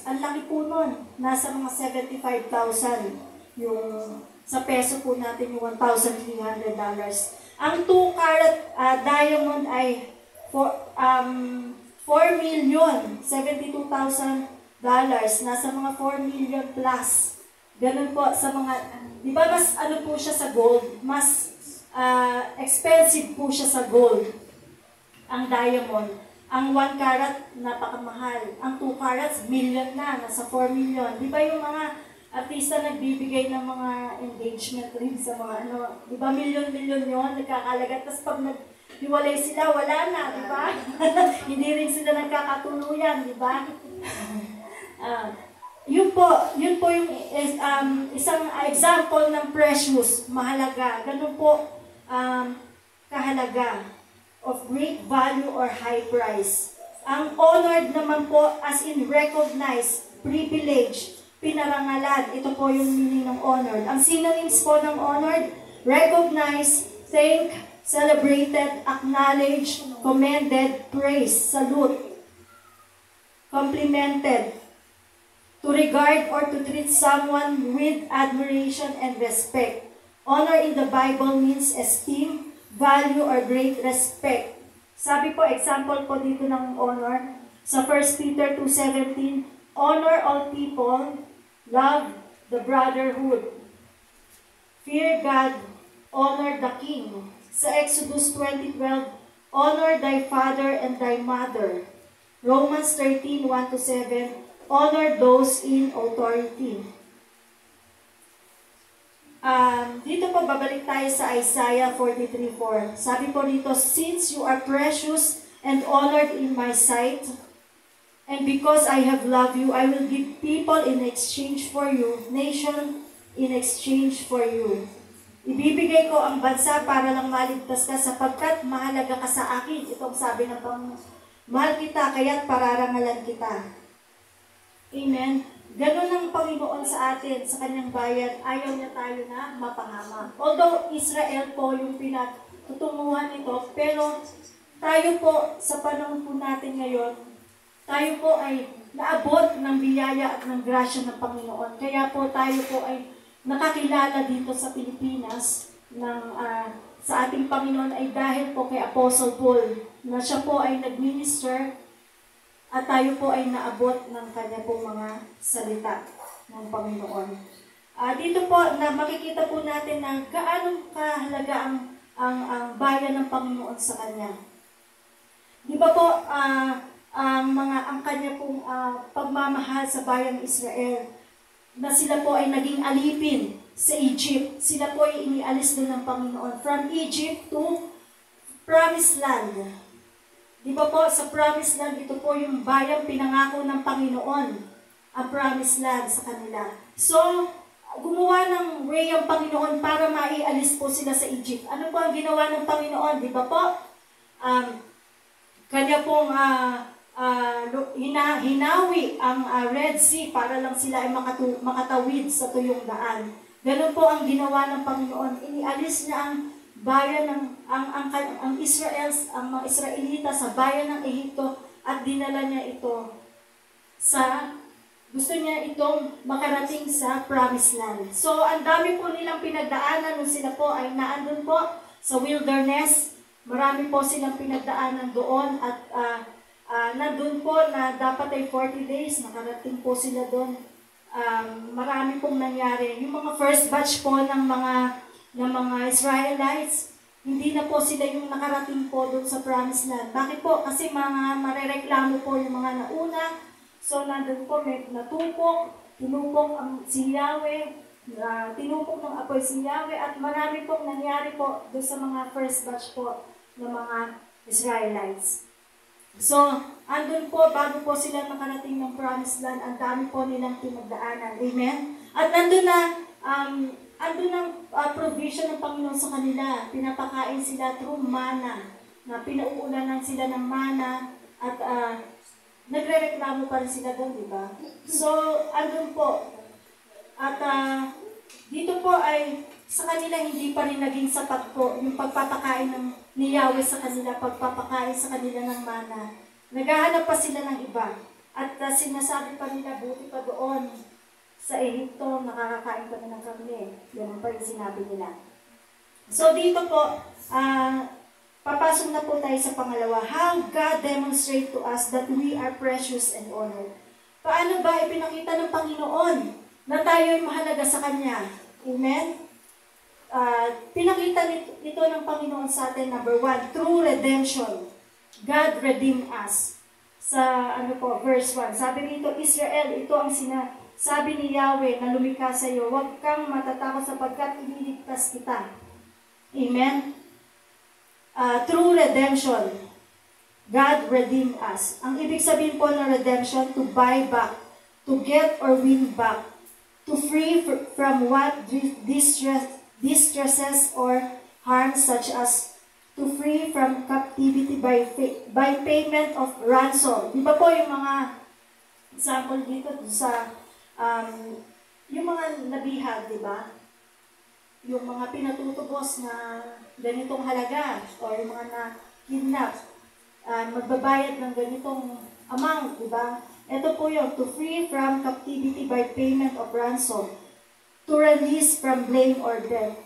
Ang laki po nun. Nasa mga 75,000. Yung sa peso po natin yung $1,300. Ang 2 carat diamond ay $4,072,000. Nasa mga 4 million plus. Ganun po sa mga, di ba mas ano po siya sa gold? Mas expensive po siya sa gold. Ang diamond. Ang 1 carat, napakamahal. Ang 2 carats, million na. Nasa 4 million. Di ba yung mga artista nagbibigay ng mga engagement ring sa mga ano, di ba million-million yun, nagkakalagat. Tapos pag naghiwalay sila, wala na, di ba? Hindi rin sila nagkakatuluyan, di ba? Yun po yung isang example ng precious, mahalaga. Ganun po kahalaga, of great value or high price. Ang honored naman po as in recognized, privilege, pinarangalan. Ito po yung meaning ng honored. Ang synonyms po ng honored, recognized, thank, celebrated, acknowledged, commended, praised, salute, complimented, to regard or to treat someone with admiration and respect. Honor in the Bible means esteem, value, or great respect. Sabi po, example po dito ng honor, sa 1 Peter 2:17, honor all people, love the brotherhood, fear God, honor the king. Sa Exodus 20:12, honor thy father and thy mother. Romans 13:1-7, honor those in authority. Dito po, babalik tayo sa Isaiah 43:4. Sabi po dito, since you are precious and honored in my sight, and because I have loved you, I will give people in exchange for you, nation in exchange for you. Ibibigay ko ang bansa para lang maligtas ka sapagkat mahalaga ka sa akin. Itong sabi ng Panginoon, mahal kita, kaya't pararangalan kita. Amen. Ganon ang Panginoon sa atin, sa kanyang bayan. Ayaw niya tayo na mapahama. Although Israel po yung pinatutunguhan nito, pero tayo po sa panahon po natin ngayon, tayo po ay naabot ng biyaya at ng grasya ng Panginoon. Kaya po tayo po ay nakakilala dito sa Pilipinas ng sa ating Panginoon ay dahil po kay Apostle Paul na siya po ay nag-minister at tayo po ay naabot ng kanya pong mga salita ng Panginoon. Dito po na makikita po natin na gaano kahalaga ang bayan ng Panginoon sa kanya. Di ba po ang kanya pong pagmamahal sa bayang Israel na sila po ay naging alipin sa Egypt. Sila po ay inialis din ng Panginoon from Egypt to Promised Land. Di ba po, sa Promised Land, ito po yung bayang pinangako ng Panginoon, ang Promised Land sa kanila. So, gumawa ng way ang Panginoon para maialis po sila sa Egypt. Ano po ang ginawa ng Panginoon? Di ba po? Kanya pong hinawi ang Red Sea para lang sila ay makatawid sa tuyong daan. Ganun po ang ginawa ng Panginoon. Inialis niya ang bayan ng ang Israels, ang mga Israelita sa bayan ng Ehipto at dinala niya ito gusto niya itong makarating sa Promised Land. So, ang dami po nilang pinagdaanan nung sila po ay naandun po sa wilderness. Marami po silang pinagdaanan doon at nandun po na dapat ay 40 days, nakarating po sila doon. Marami pong nangyari. Yung mga first batch po ng mga Israelites, hindi na po sila yung nakarating po doon sa Promised Land. Bakit po? Kasi marereklamo po yung mga nauna. So, nandun po may tinupok si Yahweh, tinupok ng apoy si Yahweh, at marami pong nangyari po doon sa mga first batch po ng mga Israelites. So, andun po, bago po sila nakarating ng Promised Land, ang dami po nilang pinagdaanan. Amen? At andun ang provision ng Panginoon sa kanila. Pinapakain sila through manna, na pinauulanan sila ng manna, at nagre-reklamo pa rin sila doon, di ba? So, andun po. At dito po ay sa kanila hindi pa rin naging sapat po yung pagpapakain ni Yahweh sa kanila, pagpapakain sa kanila ng mana. Naghahanap pa sila ng iba. At sinasabi pa nila, buti pa doon sa Ehipto, nakakakain kami ng karne. Yan pa yung sinabi nila. So, dito po, papasok na po tayo sa pangalawa. How God demonstrate to us that we are precious and honored. Paano ba ipinakita ng Panginoon na tayo ay mahalaga sa Kanya? Amen? Pinakita ito ng Panginoon sa atin, number 1, through redemption. God redeemed us. Sa verse 1. Sabi nito, Israel, ito ang sabi ni Yahweh na lumikha sa iyo, huwag kang matatakot sapagkat ililigtas kita. Amen? Through redemption, God redeemed us. Ang ibig sabihin po ng redemption, to buy back, to get or win back, to free from what distresses or harm, such as to free from captivity by payment of ransom. Di ba po yung mga example dito sa yung mga nabihag, di ba? Yung mga pinatutubos na ganitong halaga o yung mga na-kidnap, magbabayad ng ganitong amount, di ba? Ito po yung to free from captivity by payment of ransom, to release from blame or debt,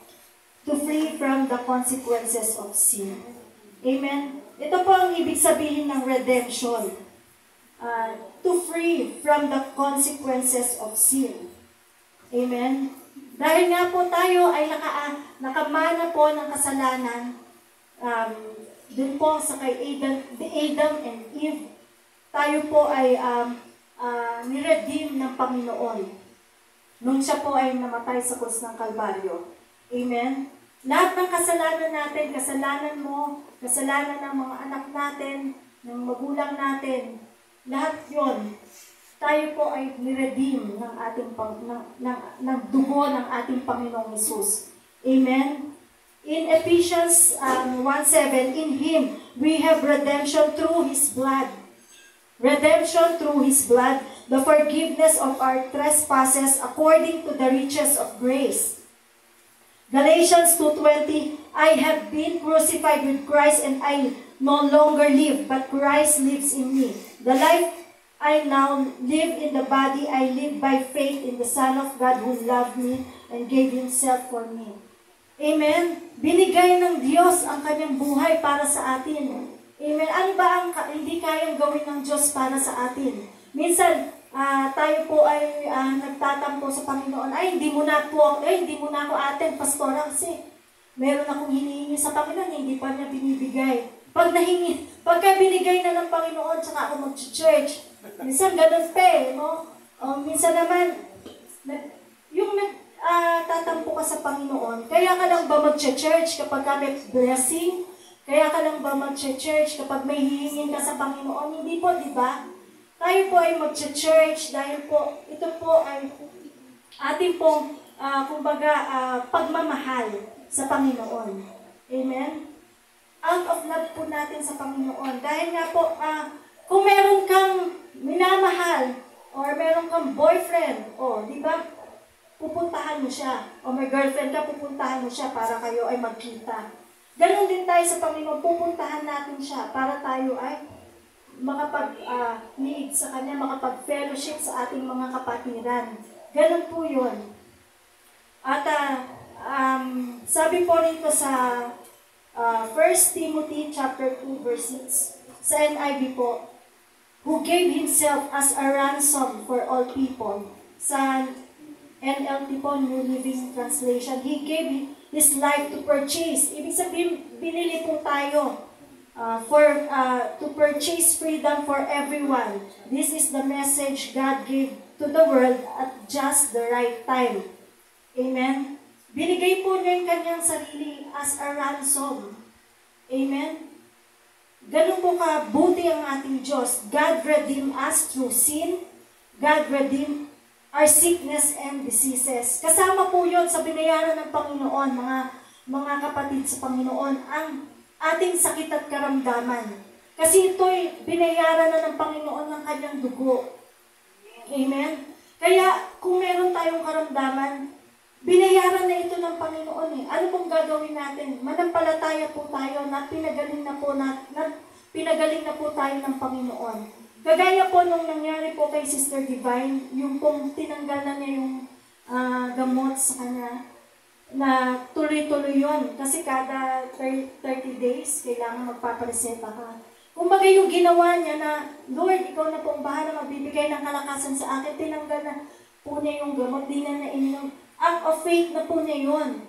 to free from the consequences of sin. Amen? Ito po ang ibig sabihin ng redemption. To free from the consequences of sin. Amen? Dahil nga po tayo ay nakamana po ng kasalanan, dun po sa kay Adam and Eve, tayo po ay niredeem ng Panginoon nung siya po ay namatay sa krus ng Kalbaryo. Amen? Lahat ng kasalanan natin, kasalanan mo, kasalanan ng mga anak natin, ng magulang natin, lahat yon, tayo po ay niredeem ng ating ng dugo ng ating Panginoong Hesus. Amen? In Ephesians 1:7, in Him we have redemption through His blood. Redemption through His blood, the forgiveness of our trespasses according to the riches of grace. Galatians 2:20, I have been crucified with Christ and I no longer live, but Christ lives in me. The life I now live in the body, I live by faith in the Son of God who loved me and gave Himself for me. Amen? Binigay ng Diyos ang kanyang buhay para sa atin. Amen? Ano ba ang hindi kayang gawin ng Diyos para sa atin? Minsan, tayo po ay nagtatampo sa Panginoon, hindi mo na ako attend, pastora, kasi meron akong hinihingi sa Panginoon, hindi pa niya binibigay. Pagka binigay na ng Panginoon, tsaka ako mag-church. Minsan ganun pa no? Minsan naman, tatampo ka sa Panginoon, kaya ka lang ba mag-church kapag may blessing? Kaya ka lang ba mag-church kapag may hihingin ka sa Panginoon? Hindi po, di ba? Tayo po ay mag-church dahil po, ito po ay ating pong, pagmamahal sa Panginoon. Amen? Out of love po natin sa Panginoon. Dahil nga po, kung meron kang minamahal, or meron kang boyfriend, di ba? Pupuntahan mo siya. O may girlfriend ka, pupuntahan mo siya para kayo ay magkita. Ganon din tayo sa Panginoon, pupuntahan natin siya para tayo ay makapag-lead sa Kanya, makapag-fellowship sa ating mga kapatiran. Ganon po yun. At sabi po rito sa 1 Timothy chapter 2 verse 6, sa NIV po, who gave Himself as a ransom for all people. Sa NLT po, New Living Translation, He gave His life to purchase. Ibig sabihin, binili po tayo to purchase freedom for everyone. This is the message God gave to the world at just the right time. Amen? Binigay po niya yung kanyang sarili as a ransom. Amen? Ganun po kabuti ang ating Diyos. God redeemed us through sin. God redeemed our sickness and diseases. Kasama po yun sa binayaran ng Panginoon, mga kapatid sa Panginoon, ang ating sakit at karamdaman. Kasi ito'y binayaran na ng Panginoon ng kanyang dugo. Amen? Kaya kung meron tayong karamdaman, binayaran na ito ng Panginoon eh. Ano pong gagawin natin? Manampalataya po tayo na pinagaling na po tayo ng Panginoon. Kagaya po nung nangyari po kay Sister Divine, yung pong tinanggal na niya yung gamot sa kanya, na tuloy-tuloy yun. Kasi kada 30 days, kailangan magpapareseta ka. Kumbaga yung ginawa niya na, Lord, ikaw na po ang bahala magbibigay ng kalakasan sa akin, tinanggal na po niya yung gamot, di na nainom. Act of faith na po niya yun.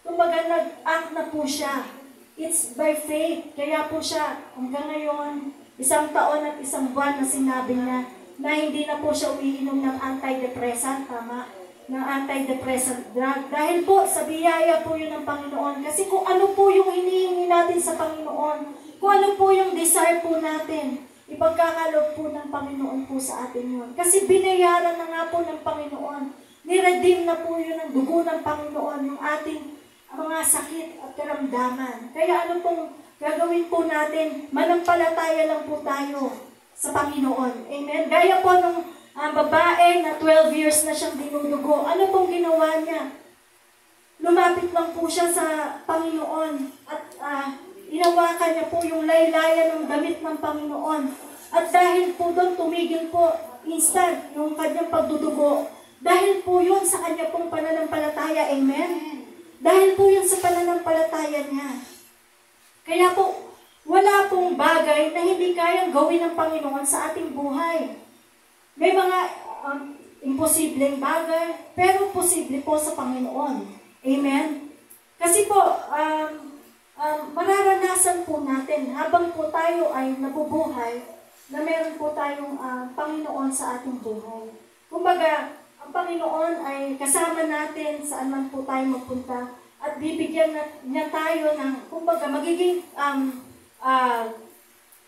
Kumbaga nag-act na po siya. It's by faith. Kaya po siya, hanggang ngayon, 1 taon at 1 buwan na sinabi niya na hindi na po siya umiinom ng antidepressant, tama? Ng antidepressant drug. Dahil po, sa biyaya po yun ng Panginoon. Kasi kung ano po yung hinihingi natin sa Panginoon, kung ano po yung desire po natin, ipagkakaloob po ng Panginoon po sa atin yun. Kasi binayaran na nga po ng Panginoon. Niredeem na po yun ng dugo ng Panginoon, yung ating mga sakit at karamdaman. Kaya ano pong gagawin po natin, manampalataya lang po tayo sa Panginoon. Amen? Gaya po nung babae na 12 years na siyang dinudugo, ano pong ginawa niya? Lumapit lang po siya sa Panginoon at inawakan niya po yung laylayan ng damit ng Panginoon. At dahil po doon, tumigil po instant yung kanyang pagdudugo. Dahil po yun sa kanya pong pananampalataya. Amen? Dahil po yun sa pananampalataya niya. Kaya po, wala pong bagay na hindi kayang gawin ng Panginoon sa ating buhay. May mga imposibleng bagay, pero posible po sa Panginoon. Amen? Kasi po, mararanasan po natin habang po tayo ay nabubuhay na meron po tayong Panginoon sa ating buhay. Kumbaga, ang Panginoon ay kasama natin saan man po tayo magpunta at bibigyan niya tayo ng, kumbaga, magiging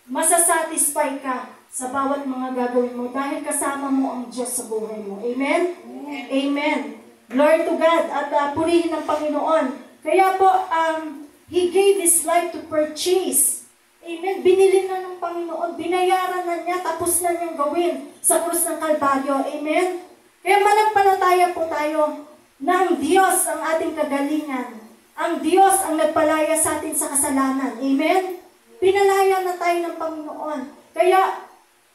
masasatisfy ka sa bawat mga gagawin mo dahil kasama mo ang Diyos sa buhay mo. Amen? Amen. Amen. Glory to God. At purihin ng Panginoon. Kaya po, He gave His life to purchase. Amen. Binili na ng Panginoon. Binayaran na niya. Tapos na niyang gawin sa krus ng Kalbaryo. Amen. Kaya manampalataya po tayo na ang Diyos ang ating kagalingan. Ang Diyos ang nagpalaya sa atin sa kasalanan. Amen? Pinalaya na tayo ng Panginoon. Kaya,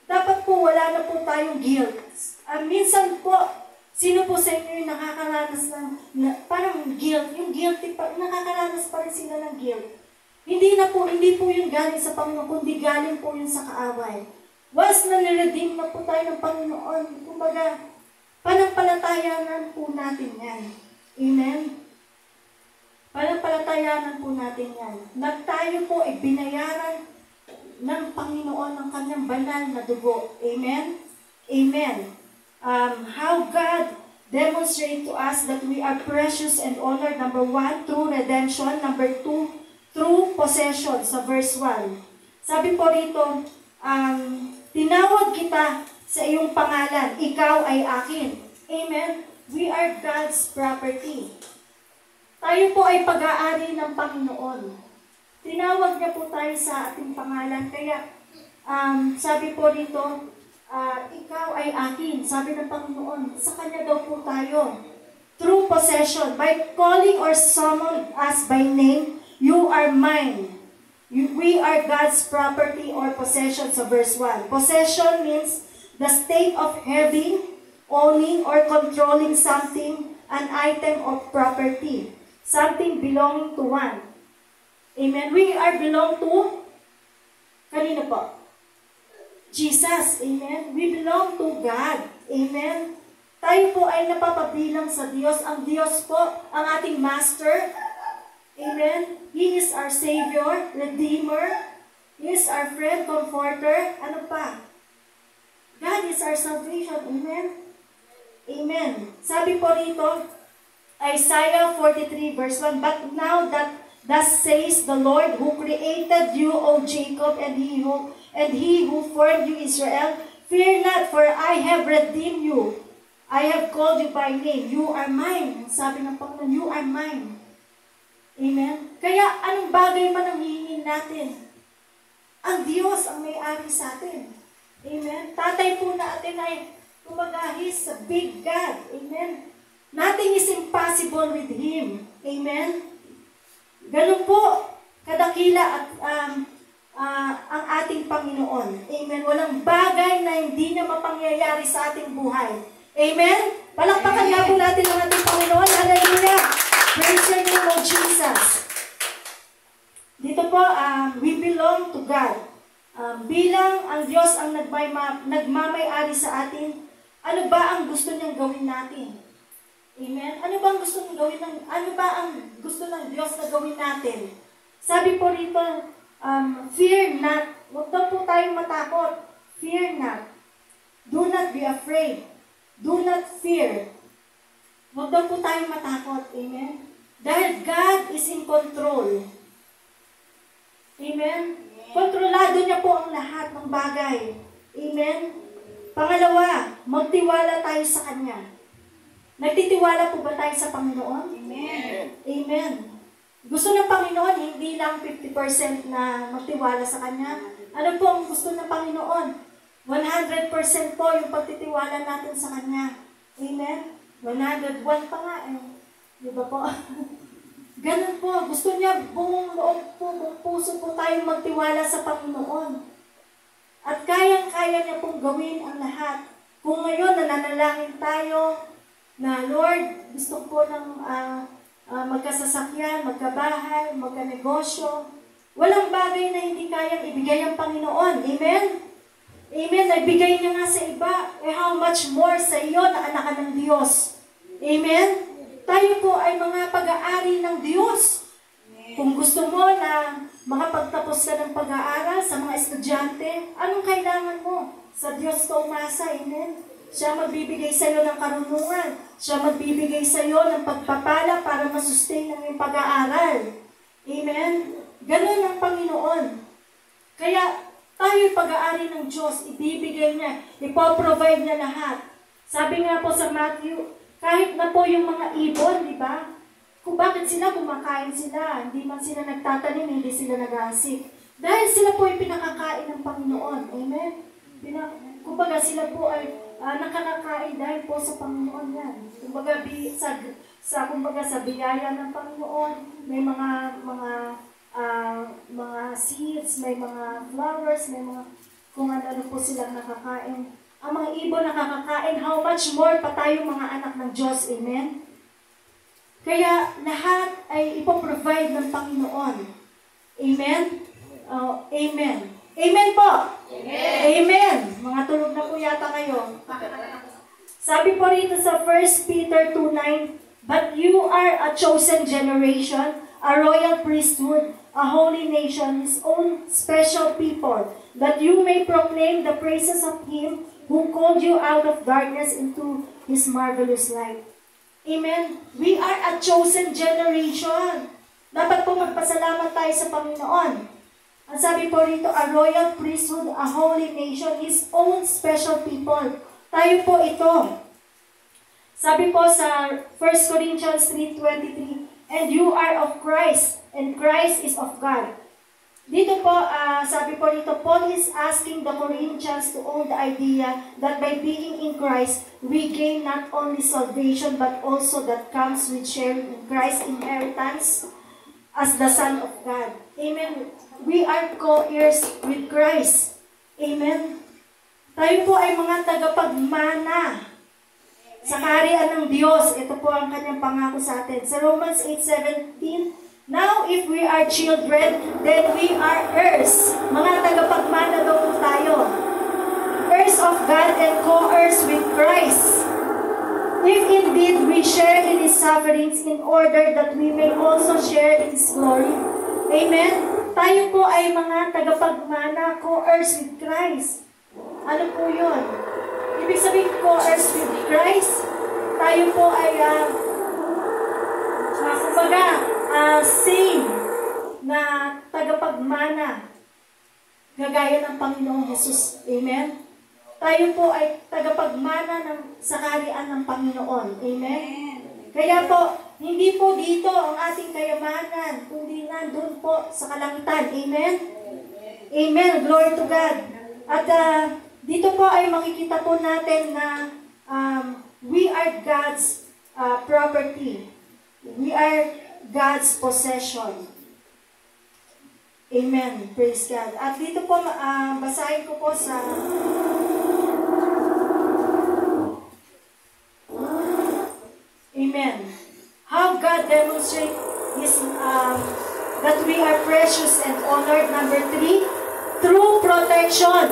dapat po wala na po tayong guilt. Minsan po, sino po sa inyo yung nakakaranas ng parang guilt? Yung guilty pa, nakakaranas pa rin sila ng guilt. Hindi po yung galing sa Panginoon, kundi galing po yun sa kaaway. Once na niredeem na po tayo ng Panginoon, kumbaga, panampalatayanan po natin yan. Amen? Panampalatayanan po natin yan. Tayo po ay binayaran ng Panginoon ng kanyang banal na dugo. Amen? Amen. How God demonstrate to us that we are precious and honored, number 1, through redemption, number 2, through possession, sa verse 1. Sabi po rito, tinawag kita sa iyong pangalan, ikaw ay akin. Amen? We are God's property. Tayo po ay pag-aari ng Panginoon. Tinawag niya po tayo sa ating pangalan. Kaya, sabi po rito, ikaw ay akin. Sabi ng Panginoon, sa Kanya daw po tayo. Through possession, by calling or summon us by name, you are mine. We are God's property or possession sa verse 1. Possession means the state of having, owning, or controlling something, an item of property. Something belonging to one. Amen. We are belong to, kanino po? Jesus. Amen. We belong to God. Amen. Tayo po ay napapabilang sa Diyos. Ang Diyos po, ang ating Master. Amen. He is our Savior, Redeemer. He is our friend, Comforter. Ano pa? God is our salvation. Amen. Amen. Sabi po rito, Isaiah 43 verse 1, but now that thus says the Lord who created you, O Jacob, and he who formed you, Israel, fear not, for I have redeemed you. I have called you by name. You are mine. Sabi ng Panginoon, you are mine. Amen? Kaya anong bagay man ang hihingin natin? Ang Diyos ang may-ari sa atin. Amen? Tatay po natin ay, kumbaga, He's a big God. Amen? Nothing is impossible with Him. Amen? Ganun po, kadakila at ang ating Panginoon. Amen? Walang bagay na hindi niya mapangyayari sa ating buhay. Amen? Palakpakan nga po natin ang ating Panginoon. Hallelujah! Praise the name of Jesus. Dito po, we belong to God. Bilang ang Diyos ang nagmamay-ari sa atin, ano ba ang gusto niyang gawin natin? Amen? Ano ba ang gusto ng Diyos na gawin natin? Sabi po rito, fear not. Huwag daw po tayong matakot. Fear not. Do not be afraid. Do not fear. Huwag daw po tayong matakot. Amen? Dahil God is in control. Amen? Kontrolado niya po ang lahat ng bagay. Amen? Pangalawa, magtiwala tayo sa Kanya. Nagtitiwala po ba tayo sa Panginoon? Amen. Amen. Gusto ng Panginoon, hindi lang 50% na magtiwala sa Kanya. Ano po ang gusto ng Panginoon? 100% po yung pagtitiwala natin sa Kanya. Amen? 101 pa nga eh. Di ba po? Ganun po. Gusto niya buong loob po, buong puso po tayong magtiwala sa Panginoon. At kayang-kaya niya pong gawin ang lahat. Kung ngayon nananalangin tayo na, Lord, gusto po ng magkasasakyan, magkabahay, magkanegosyo, walang bagay na hindi kayang ibigay ang Panginoon. Amen? Amen. Naibigay niya nga sa iba. How much more sa iyo na anak ka ng Diyos. Amen? Tayo po ay mga pag-aari ng Diyos. Kung gusto mo na makapagtapos ka ng pag-aaral sa mga estudyante, anong kailangan mo? Sa Diyos ka umasa. Amen? Siya magbibigay sa iyo ng karunungan. Siya magbibigay sa iyo ng pagpapala para masustain ang iyong pag-aaral. Amen? Ganun ang Panginoon. Kaya tayo'y pag-aari ng Diyos, ibibigay niya, ipoprovide niya lahat. Sabi nga po sa Matthew, kahit na po yung mga ibon, di ba? Kung bakit sila kumakain sila, hindi man sila nagtatanim, hindi sila nag-aasik. Dahil sila po ay pinakakain ng Panginoon. Amen? Kumbaga sila po ay nakakakain dahil po sa Panginoon yan. Kumbaga sa biyaya ng Panginoon, may mga seeds, may mga flowers, may mga kung ano po silang nakakain. Ang mga ibon nakakakain, how much more pa tayo mga anak ng Diyos. Amen? Kaya lahat ay ipoprovide ng Panginoon. Amen? Amen. Amen po! Amen! Amen! Mga tulog na po yata kayo. Sabi po rito sa 1 Peter 2:9, "But you are a chosen generation, a royal priesthood, a holy nation, His own special people, that you may proclaim the praises of Him who called you out of darkness into His marvelous light." Amen? We are a chosen generation. Dapat po magpasalamat tayo sa Panginoon. Ang sabi po rito, a royal priesthood, a holy nation, His own special people. Tayo po ito. Sabi po sa 1 Corinthians 3:23, "And you are of Christ, and Christ is of God." Dito po, sabi po rito, Paul is asking the Corinthians to own the idea that by being in Christ, we gain not only salvation, but also that comes with sharing in Christ's inheritance as the Son of God. Amen. We are co-heirs with Christ. Amen. Tayo po ay mga tagapagmana sa kaharian ng Diyos. Ito po ang kanyang pangako sa atin. Sa Romans 8:17, "Now if we are children, then we are heirs." Mga tagapagmana daw po tayo. Heirs of God and co-heirs with Christ. If indeed we share in His sufferings, in order that we may also share in His glory. Amen? Tayo po ay mga tagapagmana, co-heirs with Christ. Ano po yun? Ibig sabihin, co-heirs with Christ, tayo po ay, same na tagapagmana, gagaya ng Panginoong Jesus. Amen? Tayo po ay tagapagmana sa kaharian ng Panginoon. Amen? Kaya po, hindi po dito ang ating kayamanan, kundi nandun po sa kalangitan. Amen? Amen. Glory to God. At dito po ay makikita po natin na we are God's property. We are God's possession. Amen. Praise God. At dito po, basahin ko po sa Amen. How God demonstrates that we are precious and honored. Number 3, through protection.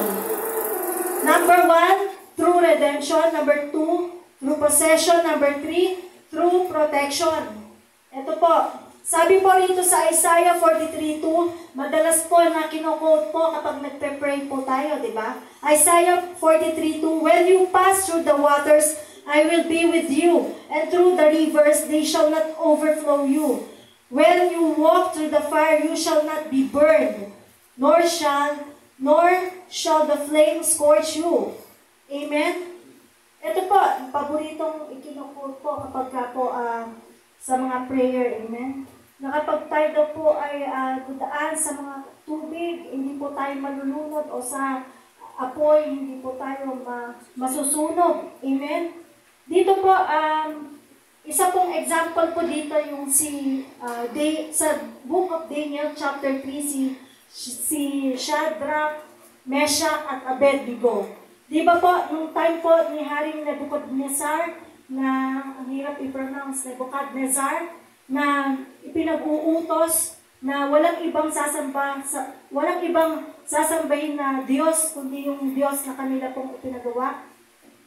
Number 1, through redemption. Number 2, through possession. Number 3, through protection. Ito po. Sabi po rito sa Isaiah 43:2, madalas po na kino-quote po kapag nagpe-pray po tayo, di ba? Isaiah 43:2, "When you pass through the waters, I will be with you, and through the rivers, they shall not overflow you. When you walk through the fire, you shall not be burned, nor shall the flame scorch you." Amen? Ito po, paboritong ikinukot po kapag po sa mga prayer. Amen? Na kapag tayo daw po ay dudaan sa mga tubig, hindi po tayo malulunod, o sa apoy, hindi po tayo masusunog. Amen? Dito po, isa pong example po dito yung sa Book of Daniel chapter 3, si Shadrach, Meshach, at Abednego. Di ba po, nung time po ni Haring Nebuchadnezzar, na ang hirap i-pronounce, Nebuchadnezzar, na ipinag-uutos na walang ibang sasambahin na Diyos, kundi yung Diyos na kanila pong ipinagawa.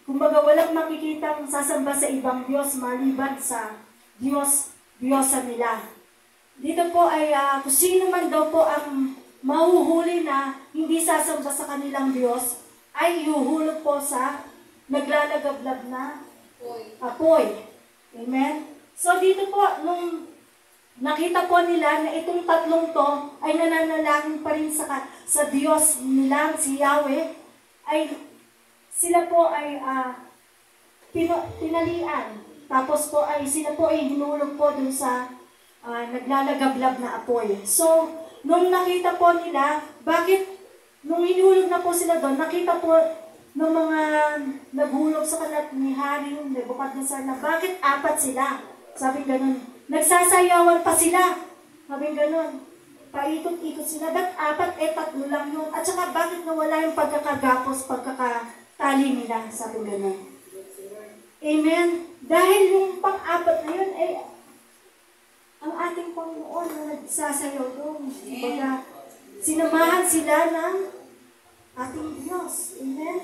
Kumbaga, walang makikitang sasamba sa ibang Diyos maliban sa Diyosa nila. Dito po ay kung sino man daw po ang mahuhuli na hindi sasamba sa kanilang Diyos, ay ihuhulog po sa naglalagablab na apoy. Amen? So dito po, nung nakita po nila na itong tatlong to ay nananalangin pa rin sa Diyos nila, si Yahweh, ay sila po ay pinalian. Tapos po ay sila po ay hinulog po dun sa naglalagablab na apoy. So, nung nakita po nila, nung hinulog na po sila doon, nakita po ng mga naghulog sa kanat ni Haring Nebuchadnezzar na bakit 4 sila? Sabi ganun. Nagsasayawan pa sila. Sabi ganun. paikot-ikot sila. Ba't 4? 3 lang yun. At saka bakit nawala yung pagkakagapos, pagkakatali nila? Sabi ganun. Amen? Dahil yung pang-4 na yun, ay ang ating Panginoon na nagsasayaw doon. Baga, sinamahan sila ng ating Diyos. Amen?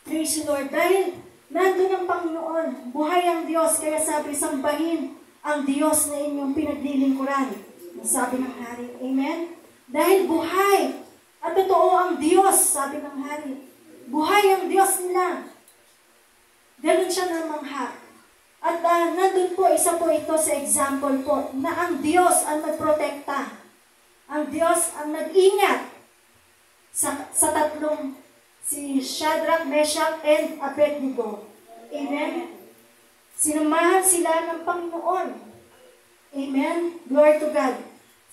Praise the Lord. Dahil nandun ang Panginoon, buhay ang Diyos, kaya sabi, sambahin ang Diyos na inyong pinaglilingkuran. Sabi ng hari. Amen? Dahil buhay at totoo ang Diyos, sabi ng hari. Buhay ang Diyos nila. Ganun siya namangha. At nandun po, isa po ito sa example po, na ang Diyos ang nagprotekta. Ang Diyos ang nag-ingat sa tatlong, si Shadrach, Meshach, and Abednego. Amen? Sinamahan sila ng Panginoon. Amen? Glory to God.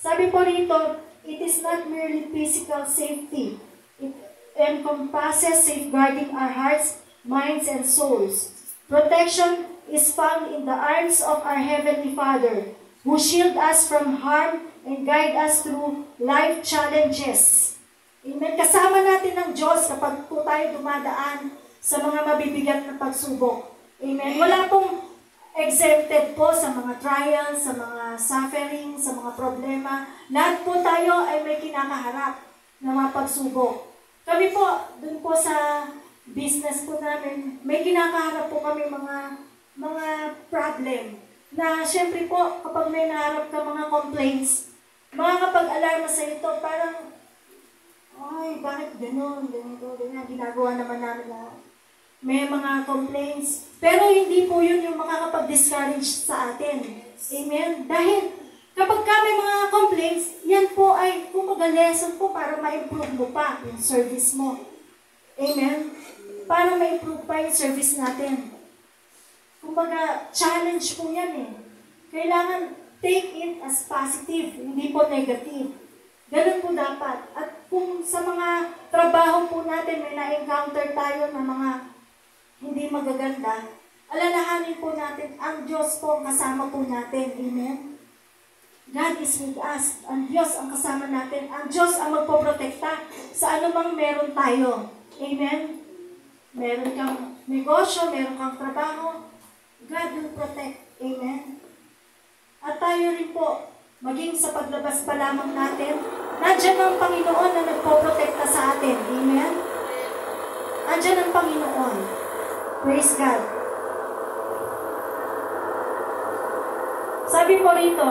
Sabi po rito, it is not merely physical safety. It encompasses safeguarding our hearts, minds, and souls. Protection is found in the arms of our Heavenly Father, who shield us from harm and guide us through life challenges. Amen. Kasama natin ng Diyos kapag po tayo dumadaan sa mga mabibigat na pagsubok. Amen. Wala pong exempted po sa mga trials, sa mga suffering, sa mga problema. Lahat po tayo ay may kinakaharap na mga pagsubok. Kami po, dun po sa business po namin, may kinakaharap po kami mga problem na syempre po, kapag may naharap ka mga complaints, makakapag-alarma sa ito, parang, ay, bakit ganun, ganyan, ginagawa naman namin na may mga complaints. Pero hindi po yun yung makakapag-discourage sa atin. Amen? Dahil kapag ka may mga complaints, yan po ay kumbaga lesson po para ma-improve mo pa yung service mo. Amen? Para ma-improve pa yung service natin. Kumbaga, challenge po yan eh. Kailangan take it as positive, hindi po negative. Ganun po dapat. At kung sa mga trabaho po natin, may na-encounter tayo na mga hindi magaganda, alalahanin po natin, ang Diyos po ang kasama po natin. Amen? God is with us. Ang Diyos ang kasama natin. Ang Diyos ang magpoprotekta sa anumang meron tayo. Amen? Meron kang negosyo, meron kang trabaho, God will protect. Amen? At tayo rin po, maging sa paglabas pa lamang natin, nandiyan ang Panginoon na nagpoprotekta sa atin. Amen? Nandiyan ang Panginoon. Praise God. Sabi po rito,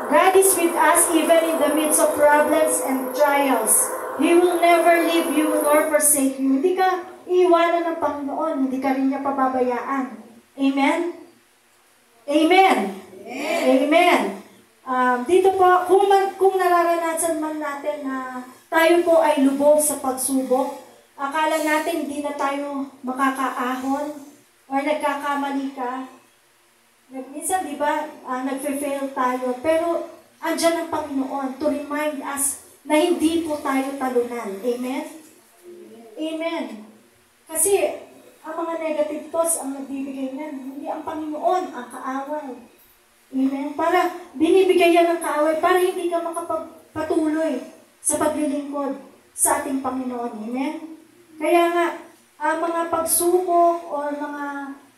God is with us even in the midst of problems and trials. He will never leave you nor forsake you. Hindi ka iiwanan ng Panginoon. Hindi ka rin niya pababayaan. Amen? Amen? Amen. Dito po, kung nararanasan man natin na tayo po ay lubog sa pagsubok, akala natin hindi na tayo makakaahon or nagkakamali ka. Minsan, di ba, nagfe-fail tayo. Pero, andyan ang Panginoon to remind us na hindi po tayo talunan. Amen? Amen. Kasi, ang mga negative thoughts ang nagbibigay niyan, hindi ang Panginoon ang kaaway. Amen? Para binibigay yan ng kaaway para hindi ka makapagpatuloy sa paglilingkod sa ating Panginoon. Amen? Kaya nga, ang mga pagsubok o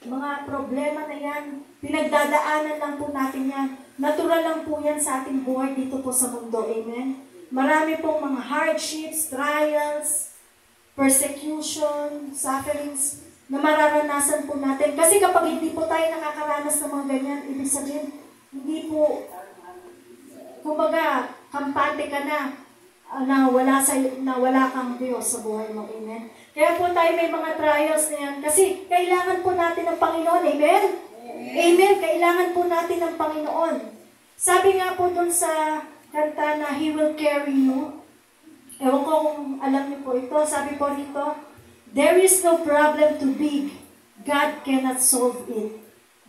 mga problema na yan, pinagdadaanan lang po natin yan. Natural lang po yan sa ating buhay dito po sa mundo. Amen? Marami pong mga hardships, trials, persecution, sufferings na mararanasan po natin. Kasi kapag hindi po tayo nakakaranas ng mga ganyan, ibig sabihin, hindi po, kumbaga, kampante ka na wala kang Diyos sa buhay mo. Amen? Kaya po tayo may mga trials na yan. Kasi kailangan po natin ng Panginoon. Amen? Amen. Kailangan po natin ng Panginoon. Sabi nga po dun sa kanta na He will carry you. Ewan ko kung alam niyo po ito. Sabi po rito, there is no problem too big. God cannot solve it.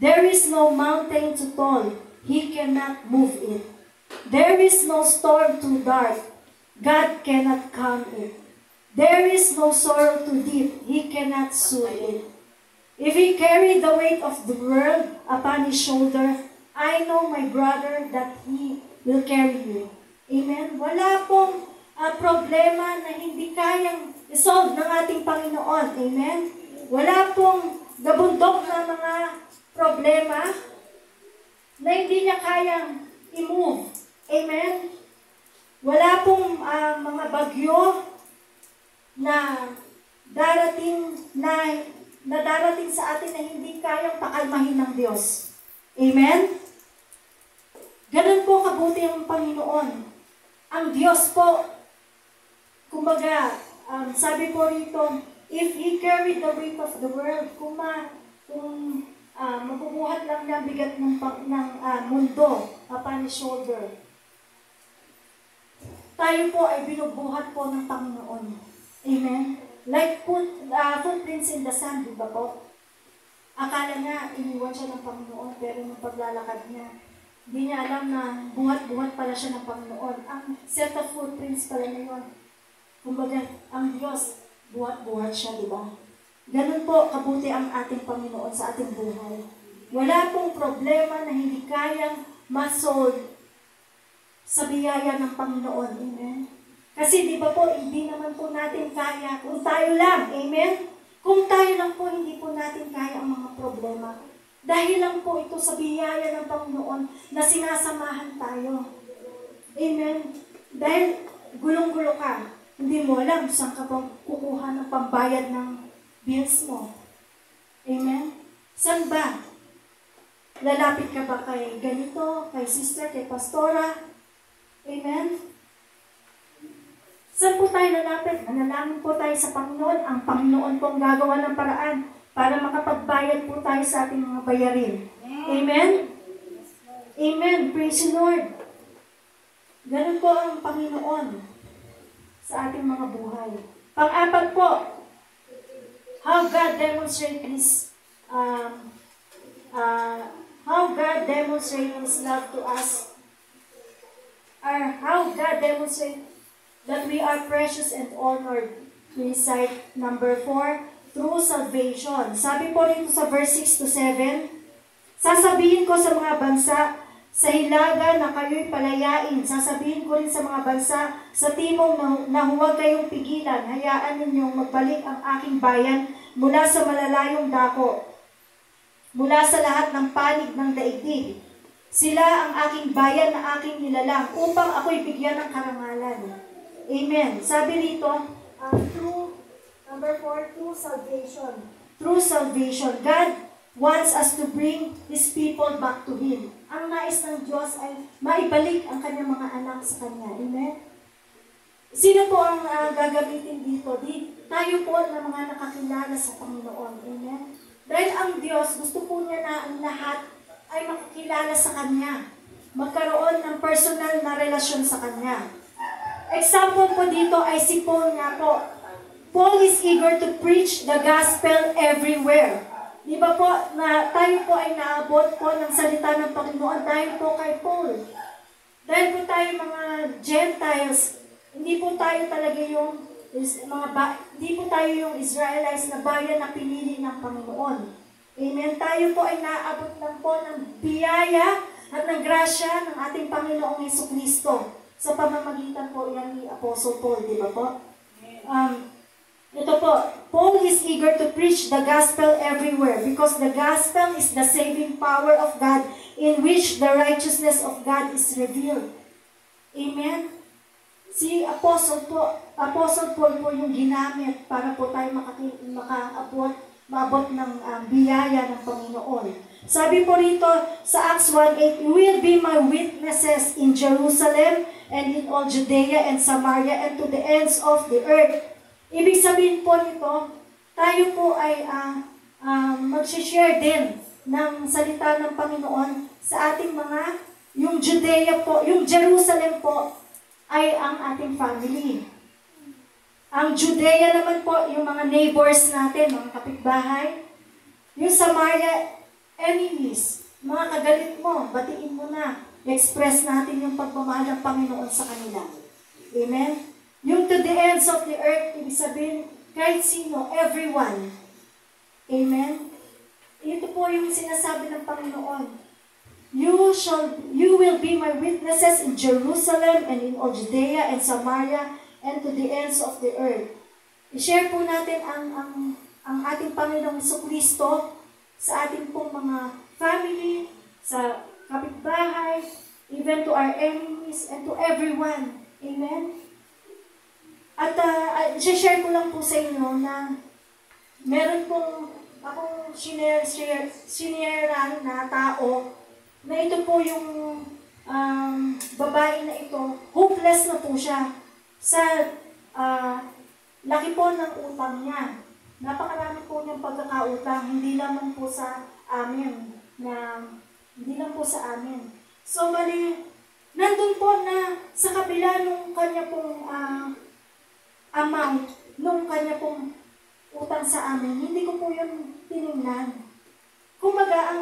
There is no mountain too tall. He cannot move it. There is no storm too dark. God cannot calm it. There is no sorrow too deep. He cannot soothe it. If He carried the weight of the world upon His shoulder, I know my brother that he will carry you. Amen? Wala pong problema na hindi kayang isolve ng ating Panginoon. Amen? Wala pong gabundok na mga problema na hindi niya kayang i-move. Amen? Wala pong mga bagyo na darating sa atin na hindi kayang pakalmahin ng Diyos. Amen? Ganun po kabuti ang Panginoon. Ang Diyos po, kumbaga, sabi po rito, if He carried the weight of the world, kung mabubuhat lang ng bigat ng mundo upon His shoulder, tayo po ay binubuhat po ng Panginoon. Amen? Like footprints in the sand, di ba po? Akala niya, iniwan siya ng Panginoon, pero nung paglalakad niya, hindi niya alam na buhat-buhat pala siya ng Panginoon. Ang set of footprints pala na yun. Kumbaga, ang Diyos, buhat-buhat siya, di ba? Ganun po kabuti ang ating Panginoon sa ating buhay. Wala pong problema na hindi kayang ma-solve sa biyaya ng Panginoon. Amen? Kasi di ba po, hindi naman po natin kaya kung tayo lang. Amen? Kung tayo lang po, hindi po natin kaya ang mga problema. Dahil lang po ito sa biyaya ng Panginoon na sinasamahan tayo. Amen? Dahil gulong-gulo ka, hindi mo alam saan ka pang kukuha ng pambayad ng bills mo. Amen? Saan ba? Lalapit ka ba kay ganito, kay sister, kay pastora? Amen? Saan po tayo lalapit? Manalangin po tayo sa Panginoon. Ang Panginoon po ang gagawa ng paraan para makapagbayad po tayo sa ating mga bayarin. Amen? Amen. Praise the Lord. Ganun po ang Panginoon sa ating mga buhay. Pang-apat po, how God demonstrates His love to us, or how God demonstrates that we are precious and honored. Recite number 4, through salvation. Sabi po rito sa verse 6 to 7, sasabihin ko sa mga bansa sa hilaga na kayo'y palayain. Sasabihin ko rin sa mga bansa sa timog na huwag kayong pigilan. Hayaan ninyong magbalik ang aking bayan mula sa malalayong dako, mula sa lahat ng panig ng daigdig. Sila ang aking bayan na aking nilalang upang ako'y bigyan ng karangalan. Amen. Sabi rito, through, number 4, through salvation. Through salvation. God wants us to bring His people back to Him. Ang nais ng Diyos ay maibalik ang kanyang mga anak sa Kanya. Amen? Sino po ang gagamitin dito? Tayo po na mga nakakilala sa Panginoon. Amen? Dahil ang Diyos, gusto po niya na ang lahat ay makakilala sa Kanya. Magkaroon ng personal na relasyon sa Kanya. Example po dito ay si Paul nga po. Paul is eager to preach the gospel everywhere. Di ba po, na tayo po ay naabot po ng salita ng Panginoon dahil po kay Paul. Dahil po tayo mga Gentiles, hindi po tayo talaga yung hindi po tayo yung Israelites na bayan na pinili ng Panginoon. Amen. Tayo po ay naabot lang po ng biyaya at ng grasya ng ating Panginoong Jesucristo. Sa pamamagitan po yan ni Apostle Paul, di ba po? Ito po, Paul is eager to preach the gospel everywhere because the gospel is the saving power of God in which the righteousness of God is revealed. Amen? Si Apostle Paul po yung ginamit para po tayo maabot ng biyaya ng Panginoon. Sabi po rito sa Acts 1:8, "You will be my witnesses in Jerusalem and in all Judea and Samaria and to the ends of the earth." Ibig sabihin po nito, tayo po ay mag-share din ng salita ng Panginoon sa ating yung Judea po, yung Jerusalem po ay ang ating family. Ang Judea naman po, yung mga neighbors natin, mga kapitbahay. Yung Samaria, enemies, mga kagalit mo, batiin mo na. Express natin yung pagmamahal ng Panginoon sa kanila. Amen? Yung to the ends of the earth, ibig sabihin, kahit sino, everyone. Amen? Ito po yung sinasabi ng Panginoon. You you will be my witnesses in Jerusalem and in all Judea and Samaria and to the ends of the earth. I-share po natin ang ating Panginoong Jesucristo sa ating pong mga family, sa kapitbahay, even to our enemies and to everyone. Amen? At i-share ko lang po sa inyo na meron pong akong siniran na tao na ito po yung babae na ito, hopeless na po siya sa laki po ng utang niya. Napakarami po niyang pagkakautang, hindi lamang po sa amin. Hindi lang po sa amin. So, bali, nandun po na sa kabila nung kanya pong amount, nung kanya pong utang sa amin, hindi ko po yun tinignan. Kumbaga,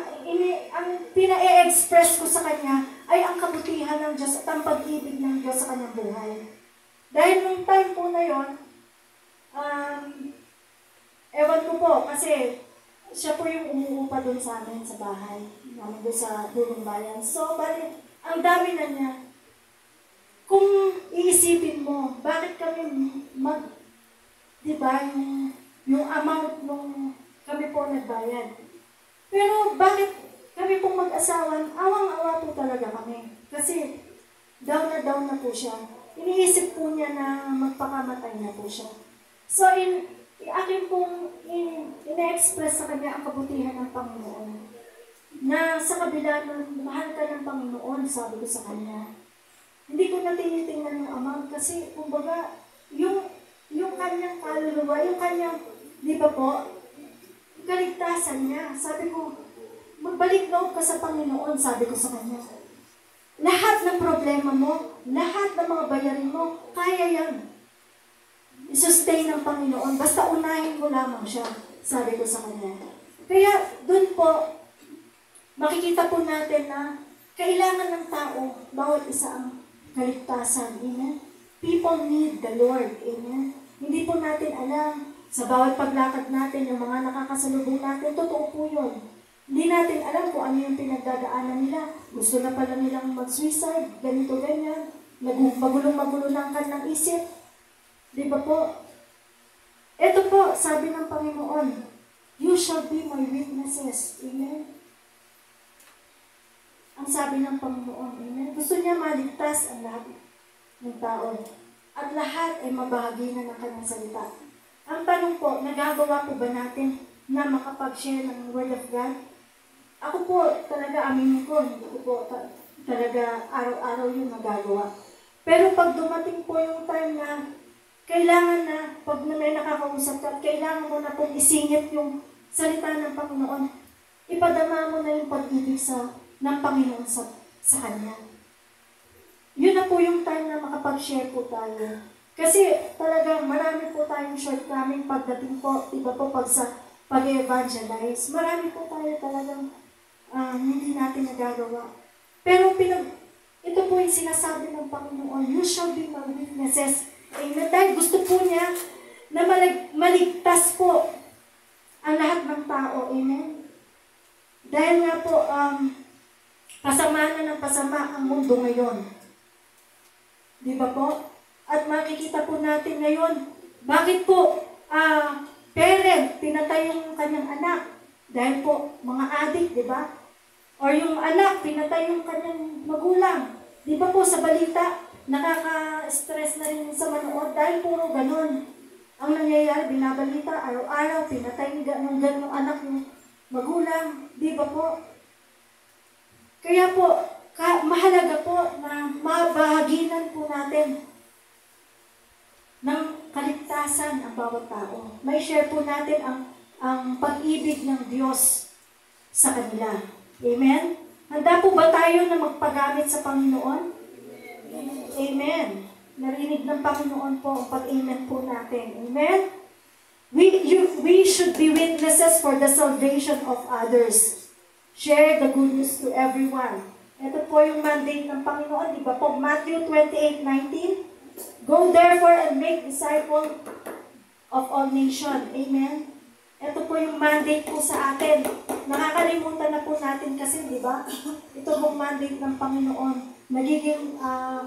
ang pina-express ko sa kanya ay ang kabutihan ng Diyos at ang pag-ibig ng Diyos sa kanyang buhay. Dahil nung time po na yun, ewan ko po, kasi siya po yung umuupa doon sa amin sa bahay, namin doon sa Dulong Bayan. So, bali, ang dami na niya. Kung iisipin mo, bakit kami di ba, yung amount nung kami po nagbayad. Pero bakit kami pong mag-asawan, awang-awa po talaga kami. Kasi down na po siya. Iniisip po niya na magpakamatay na po siya. So, akin pong ina-express sa kanya ang kabutihan ng Panginoon. Na sa kabila nun, mahal ka ng Panginoon, sabi ko sa kanya. Hindi ko na tinitingnan yung amount kasi, kumbaga, yung kanyang kaluluwa, yung kanyang, di ba po, kaligtasan niya. Sabi ko, magbalik loob ka sa Panginoon, sabi ko sa kanya. Lahat ng problema mo, lahat ng mga bayarin mo, kaya yan. I-sustain ng Panginoon. Basta unahin mo lamang siya, sabi ko sa kanya. Kaya doon po, makikita po natin na kailangan ng tao, bawat isa ang kaligtasan. Amen? People need the Lord. Amen? Hindi po natin alam, sa bawat paglakad natin, yung mga nakakasalubong natin, totoo po yun. Hindi natin alam kung ano yung pinagdadaanan nila. Gusto na pala nilang mag-suicide, ganito, ganyan. Magulong-magulo ng kanilang isip. Di ba po? Ito po, sabi ng Panginoon, you shall be my witnesses. Amen? Ang sabi ng Panginoon, amen? Gusto niya maligtas ang lahat ng tao. At lahat ay mabahagi na ng kanyang salita. Ang tanong po, nagagawa po ba natin na makapag-share ng Word of God? Ako po, talaga aminin ko, hindi ko po talaga araw-araw yung nagagawa. Pero pag dumating po yung time na kailangan na, pag may nakakausap ka, kailangan mo na pong isingit yung salita ng Panginoon. Ipadama mo na yung pag-ibig ng Panginoon sa Kanya. Yun na po yung time na makapag-share po tayo. Kasi talagang marami po tayong shortcoming pagdating po, iba po pag-evangelize. Marami po tayo talagang hindi natin nagagawa. Pero ito po yung sinasabi ng Panginoon, you shall be my witnesses. Amen. Dahil gusto po niya na maligtas po ang lahat ng tao. Amen. Dahil nga po, pasama na ng pasama ang mundo ngayon. Di ba po? At makikita po natin ngayon, bakit po parent pinatay yung kanyang anak? Dahil po, mga adik, di ba? Or yung anak, pinatay yung kanyang magulang. Di ba po sa balita, nakaka-stress na rin sa manood dahil puro ganun. Ang nangyayari, binabalita, araw-araw, pinatay ng ganung anak ng magulang. Di ba po? Kaya po, mahalaga po na mabahaginan po natin ng kaligtasan ang bawat tao. May share po natin ang pag-ibig ng Diyos sa kanila. Amen? Handa po ba tayo na magpagamit sa Panginoon? Amen. Narinig ng Panginoon po ang pag-amen po natin. Amen? We should be witnesses for the salvation of others. Share the good news to everyone. Ito po yung mandate ng Panginoon. Di ba po? Matthew 28:19. Go therefore and make disciples of all nations. Amen? Ito po yung mandate po sa atin. nakakalimutan na po natin kasi, di ba? Ito pong mandate ng Panginoon. Nagiging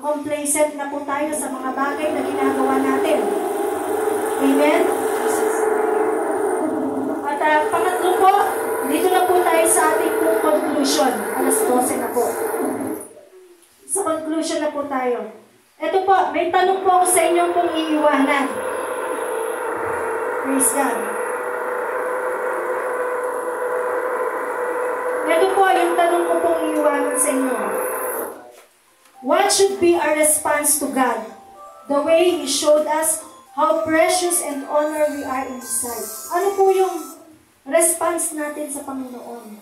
complacent na po tayo sa mga bagay na ginagawa natin. Amen? At pangatlo po, dito na po tayo sa ating conclusion. Alas 12 na po. Sa conclusion na po tayo. Ito po, may tanong po ako sa inyo kung iiwanan. Praise God. Ito po, yung tanong ko pong iiwanan sa inyo. What should be our response to God? The way He showed us how precious and honor we are in His sight. Ano po yung response natin sa Panginoon?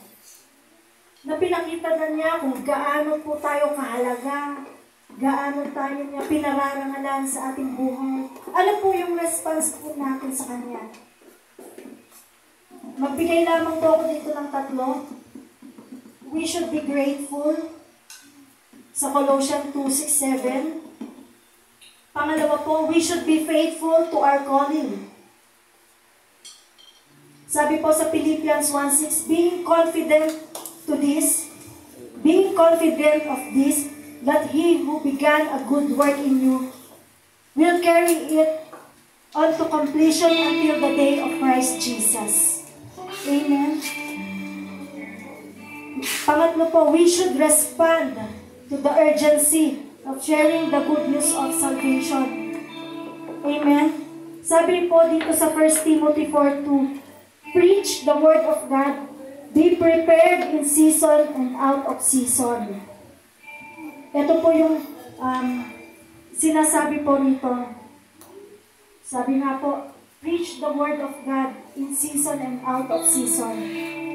Na pinakita na niya kung gaano po tayo kahalaga, gaano tayo niya pinararangalan sa ating buhay. Ano po yung response po natin sa Kanya? Magbigay lamang po ako dito ng 3. We should be grateful sa Colossians 2:6-7. Pangalawa po, we should be faithful to our calling. Sabi po sa Philippians 1:6, being confident of this, that He who began a good work in you will carry it on to completion until the day of Christ Jesus. Amen. Pangatlo po, we should respond to the urgency of sharing the good news of salvation. Amen. Sabi po dito sa 1 Timothy 4:2, preach the word of God, be prepared in season and out of season. Ito po yung sinasabi po rito. Sabi nga po, preach the word of God in season and out of season.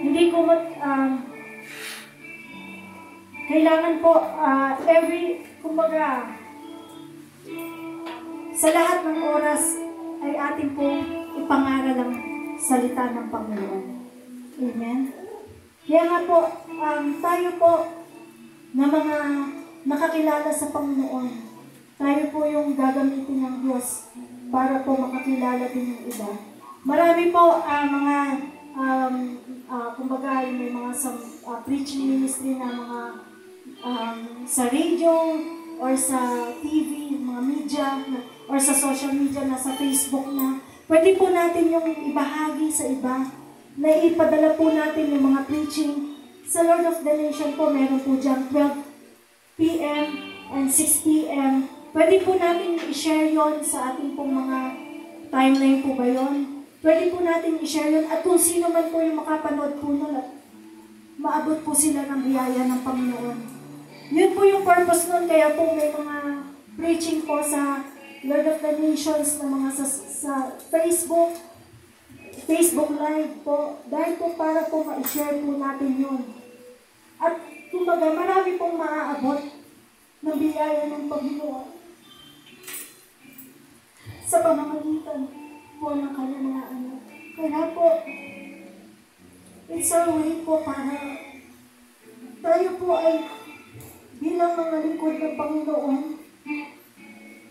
Hindi ko kailangan po kumbaga, sa lahat ng oras ay ating pong ipangaral ang salita ng Panginoon. Amen? Kaya nga po, tayo po na mga nakakilala sa Panginoon, tayo po yung gagamitin ng Diyos para po makakilala din yung iba. Marami po kumbaga may mga preaching ministry na mga sa radio or sa TV, mga media, or sa social media na sa Facebook na pwede po natin yung ibahagi sa iba, na ipadala po natin yung mga preaching. Sa Lord of the Nation po, meron po dyan 12 p.m. and 6 p.m. Pwede po natin i-share yon sa ating pong mga timeline po ba yon? Pwede po natin i-share yon at kung sino man po yung makapanood po nun at maabot po sila ng biyaya ng Panginoon. Yun po yung purpose nun, kaya po may mga preaching po sa Lord of the Nations na mga sa Facebook Live po, dahil po para po ma-share po natin yun. At kumbaga, marami pong maaabot ng biyaya ng Panginoon sa pamamagitan po ng kanyang mga anak. Kaya po, it's our way po para tayo po ay bilang mga lingkod ng Panginoon,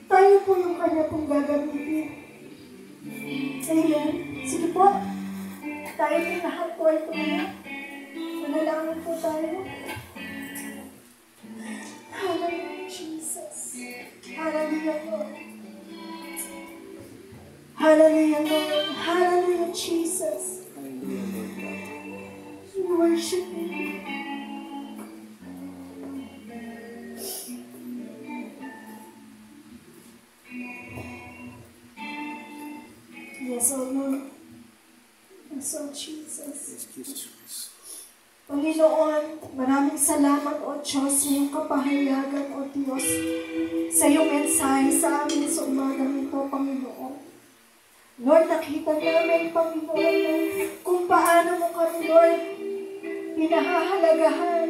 tayo po yung kanya pong gagamitin. Amen. Sige po, tayo po lahat po ay tumayo. Manalangin po tayo. Hallelujah, Jesus. Hallelujah, Lord. Hallelujah, Lord. Hallelujah, Jesus. We worship you. Yes, O Lord. Yes, O Jesus. Panginoon, maraming salamat, O Diyos, sa iyong kapahayagan, O Diyos, sa iyong mensahe sa amin sa umagang ito, Panginoon. Lord, nakita namin, Panginoon, kung paano mo kami, Lord, pinahahalagahan,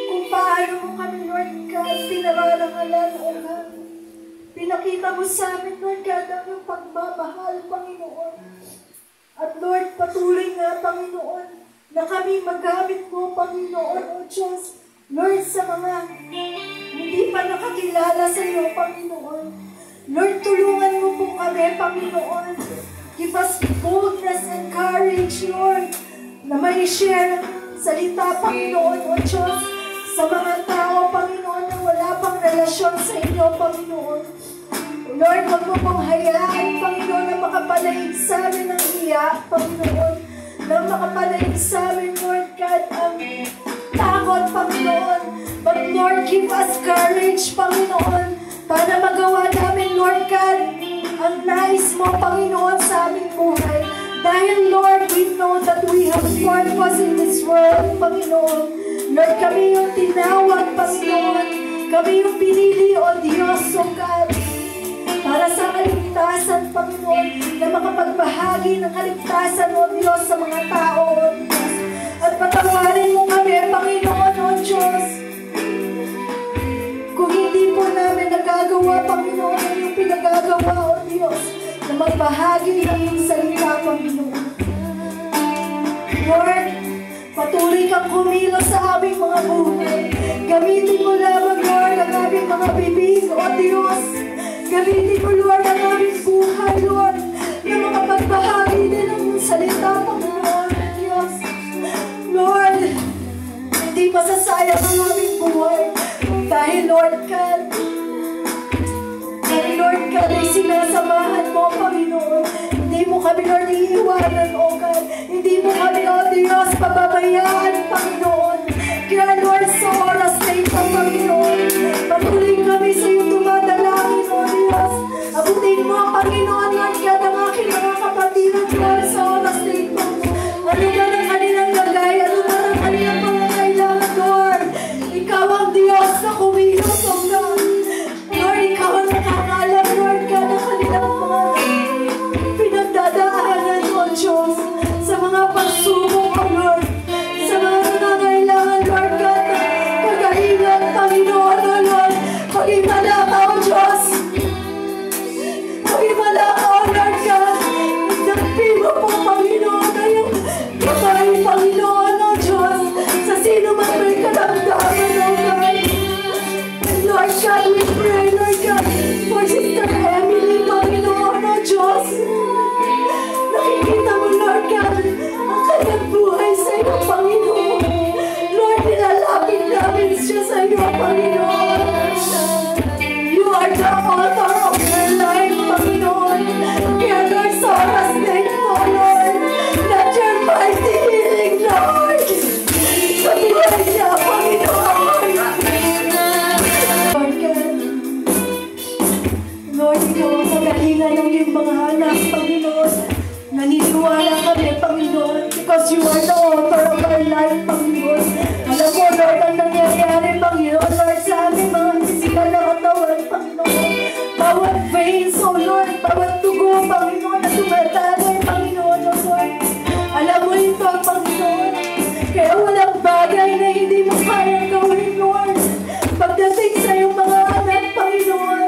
kung paano mo kami, Lord God, pinararangalan, O God. Pinakita mo sa amin, Lord God, ang iyong pagmamahal, Panginoon. At Lord, patuloy nga, Panginoon, na kami magamit mo, Panginoon, O Diyos, Lord, sa mga hindi pa nakakilala sa iyo, Panginoon. Lord, tulungan mo po kami, Panginoon. Give us boldness and courage, Lord. na may share salita, Panginoon, O Diyos, sa mga tao, Panginoon, na wala pang relasyon sa inyo, Panginoon. Lord, huwag mo pong hayaan, Panginoon, na makapalaig sa amin ng iyak, Panginoon, na makapalaig sa amin, Lord God, ang takot, Panginoon. But Lord, give us courage, Panginoon, para magawa namin, Lord God, ang nais mo, Panginoon, sa aming buhay. Dahil, Lord, we know that we have purpose in this world, Panginoon. Lord, kami yung tinawag, Panginoon. Kami yung pinili, O Diyos, O God, para sa kaligtasan, Panginoon, na makapagbahagi ng kaligtasan, O Diyos, sa mga tao, O Diyos. At patawarin mo kami, Panginoon, O Diyos. Kung hindi po namin nagagawa, Panginoon, ang iyong pinagagawa, O Diyos, na magbahagi ng iyong salita, Panginoon. Lord, patuloy kang kumilos sa aming mga buhay. Gamitin mo lamang, Lord, ang aming mga bibig, O Diyos. Gamitin mo, Lord, ang aming buhay, Lord, na makapagbahagi din ng salita, Panginoon, O Diyos. Lord, hindi masasayang ang aming buhay. Dahil, Lord God, ay sinasamahan mo, Panginoon. Hindi mo kami, Lord, iiwanan, O God. Hindi mo kami, O Diyos, pababayaan, Panginoon. Kaya, Lord, sa oras na ito, Panginoon, patuloy kami sa iyong dumadalangin, O Diyos. Abutin mo, Panginoon, Lord God, ang aking mga kapatid, Lord, sa oras na ito. Ano ba ang kanilang lagay? Ano ba ang kanilang mga kailangan, Lord? Ikaw ang Diyos na kumilos, O God. Lord, ikaw ang nakakaalam, Lord God, ang kanilang mga pinagdadaanan, O Diyos, sa mga pagsubok, O Lord, sa mga nangangailangan, Lord God, kagalingan, Panginoon, O Lord, pag-imala ka, O Diyos, pag-imala ka, O Lord God, nagpi mo po, Panginoon, na yung kapay, Panginoon, O Diyos, sa sino man may karamdaman, O God. Lord God, we pray, Lord God, for Sister Emily, Panginoon, O Diyos. Nakikita mo, Lord God, ang kanyang buhay sa iyo, Panginoon. Lord, nilalapit namin siya sa iyo, Panginoon. You are the author of her life, Panginoon. Kaya, Lord, sa oras na ito, Lord, let your mighty healing, Lord, sa buhay niya, Panginoon. Lord, ikaw ang kagalingan ng iyong mga anak, Panginoon. Naniniwala kami, Panginoon, because you are the author of our life, Panginoon. Alam mo, Lord, ang nangyayari, Panginoon, Lord, sa aming mga physical na katawan, Panginoon. Bawat veins, O Lord, bawat tugo, Panginoon, na tumatagay, Panginoon, O Lord. Alam mo ito, Panginoon. Kaya walang bagay na hindi mo kayang gawin, Lord. Pagdating sa iyong mga anak, Panginoon.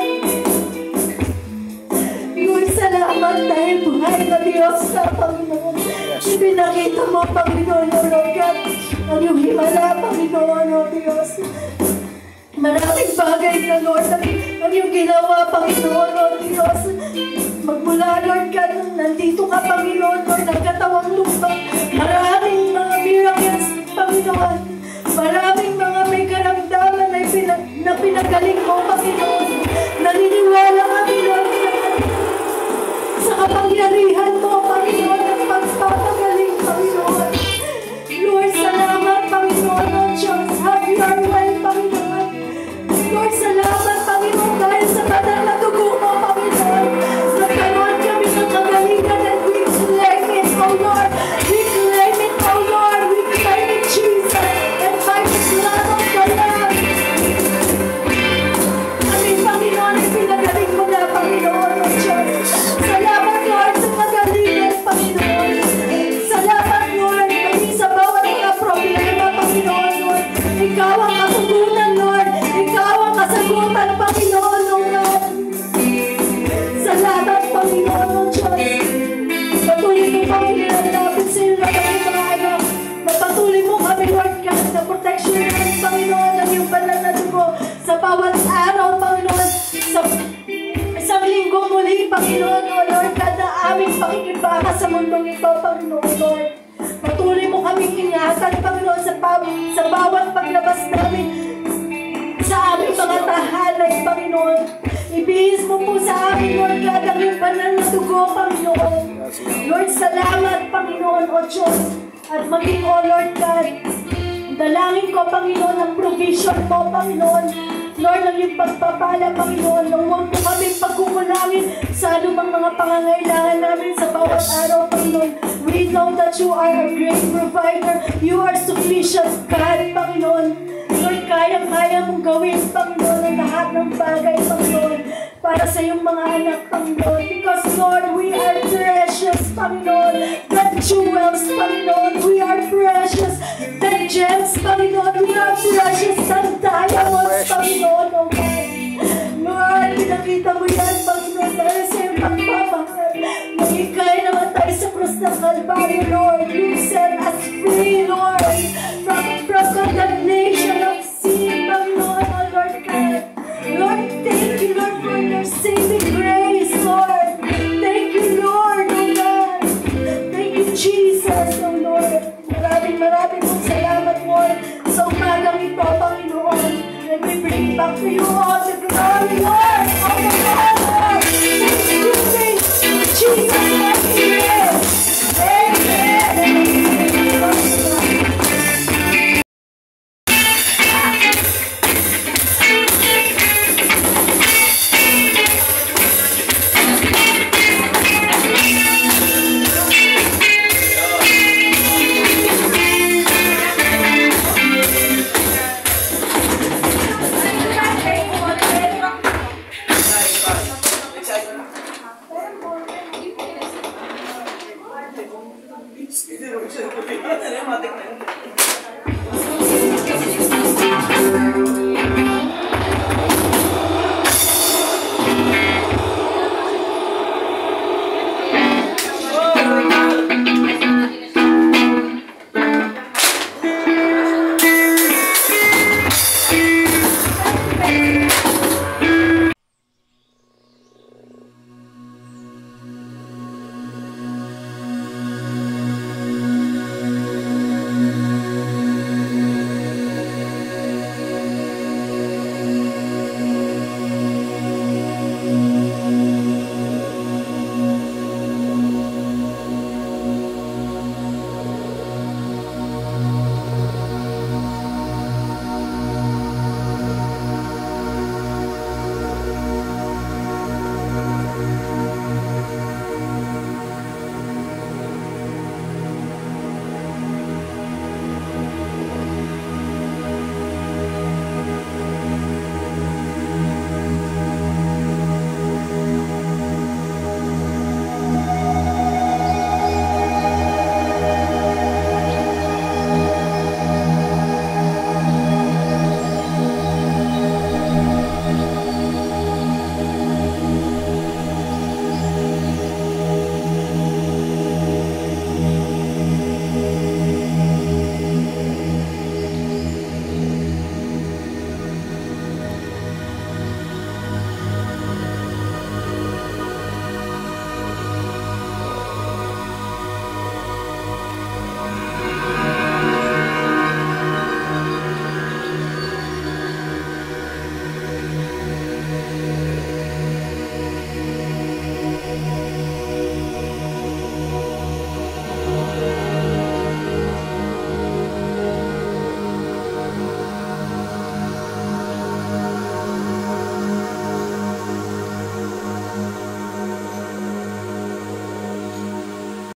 Lord, salamat dahil buhay na Diyos na, Panginoon. Ibinakita mo, Panginoon, O Lord God, ang iyong himala, Panginoon, O Diyos. Maraming bagay na, Lord, ang iyong ginawa, Panginoon, O Diyos. Magmula, Lord God, nandito ka, Panginoon, Lord, ang katawang lupa. Maraming mga miracles, Panginoon. Maraming mga may karamdaman na pinagaling mo, Panginoon. Naniniwala kami, Lord, sa kapangyarihan mo, Panginoon, at pagpapagaling, Panginoon. Lord, salamat, Panginoon, O Diyos. Have your way, Panginoon. Lord, salamat, Panginoon, dahil sa banal na dugo mo, Panginoon. Nagkaroon kami ng kagalingan and we claim it, O Lord. We claim it, O Lord. We claim it, Jesus. And by the blood of the Lamb. Aming Panginoon, pinagaling mo na, Panginoon, O Diyos. Salamat, Lord, sa kagalingan, Panginoon. Salamat, Lord, maging sa bawat mga problema, Panginoon, Lord. Ikaw ang katugunan, Lord. Ikaw ang kasagutan, Panginoon, O Lord. Salamat, Panginoon, O Diyos. Patuloy mo kami nilalapit sa iyo na kami mga anak. Napatuloy mo kami, Lord God, na protection namin, Panginoon, ng iyong banal na dugo sa bawat araw, Panginoon. Sa isang linggo muli, Panginoon, O Lord God, na aming pakikibaka sa mundong ito, Panginoon, Lord. Patuloy mo kami namin sa aming mga tahanan, Panginoon. Ibihis mo po sa amin, Lord God, ang iyong banal na dugo, Panginoon. Lord, salamat, Panginoon, O Diyos. At maging, O Lord God, dalangin ko, Panginoon, ang provision mo, Panginoon. Lord, ang iyong pagpapala, Panginoon, nang huwag mo kami pagkukulangin sa anumang mga pangangailangan namin sa bawat araw, Panginoon. We know that you are a great provider. You are sufficient, God, Panginoon. Lord, kaya-kaya mong gawin, Panginoon, ang lahat ng bagay, Panginoon, para sa iyong mga anak, Panginoon. Because, Lord, we are precious, Panginoon. The jewels, Panginoon, we are precious. The gems, Panginoon, we are precious. The diamonds, Panginoon, oh God. Lord, pinakita mo yan, Panginoon, dahil sa iyong pagpapahal. Nang ikay namatay sa krus ng Kalbaryo, Lord. You set us free, Lord, from condemnation of sin, Panginoon, oh Lord God. Lord, thank you, Lord, for your saving grace, Lord. Thank you, Lord, oh God. Thank you, Jesus, oh Lord. Maraming pong salamat, Lord, sa umagang ito, Panginoon. And we bring back to you all the glory, Lord, all the honor. Thank you, Jesus, Amen. Amen. Hindi, matik na yun.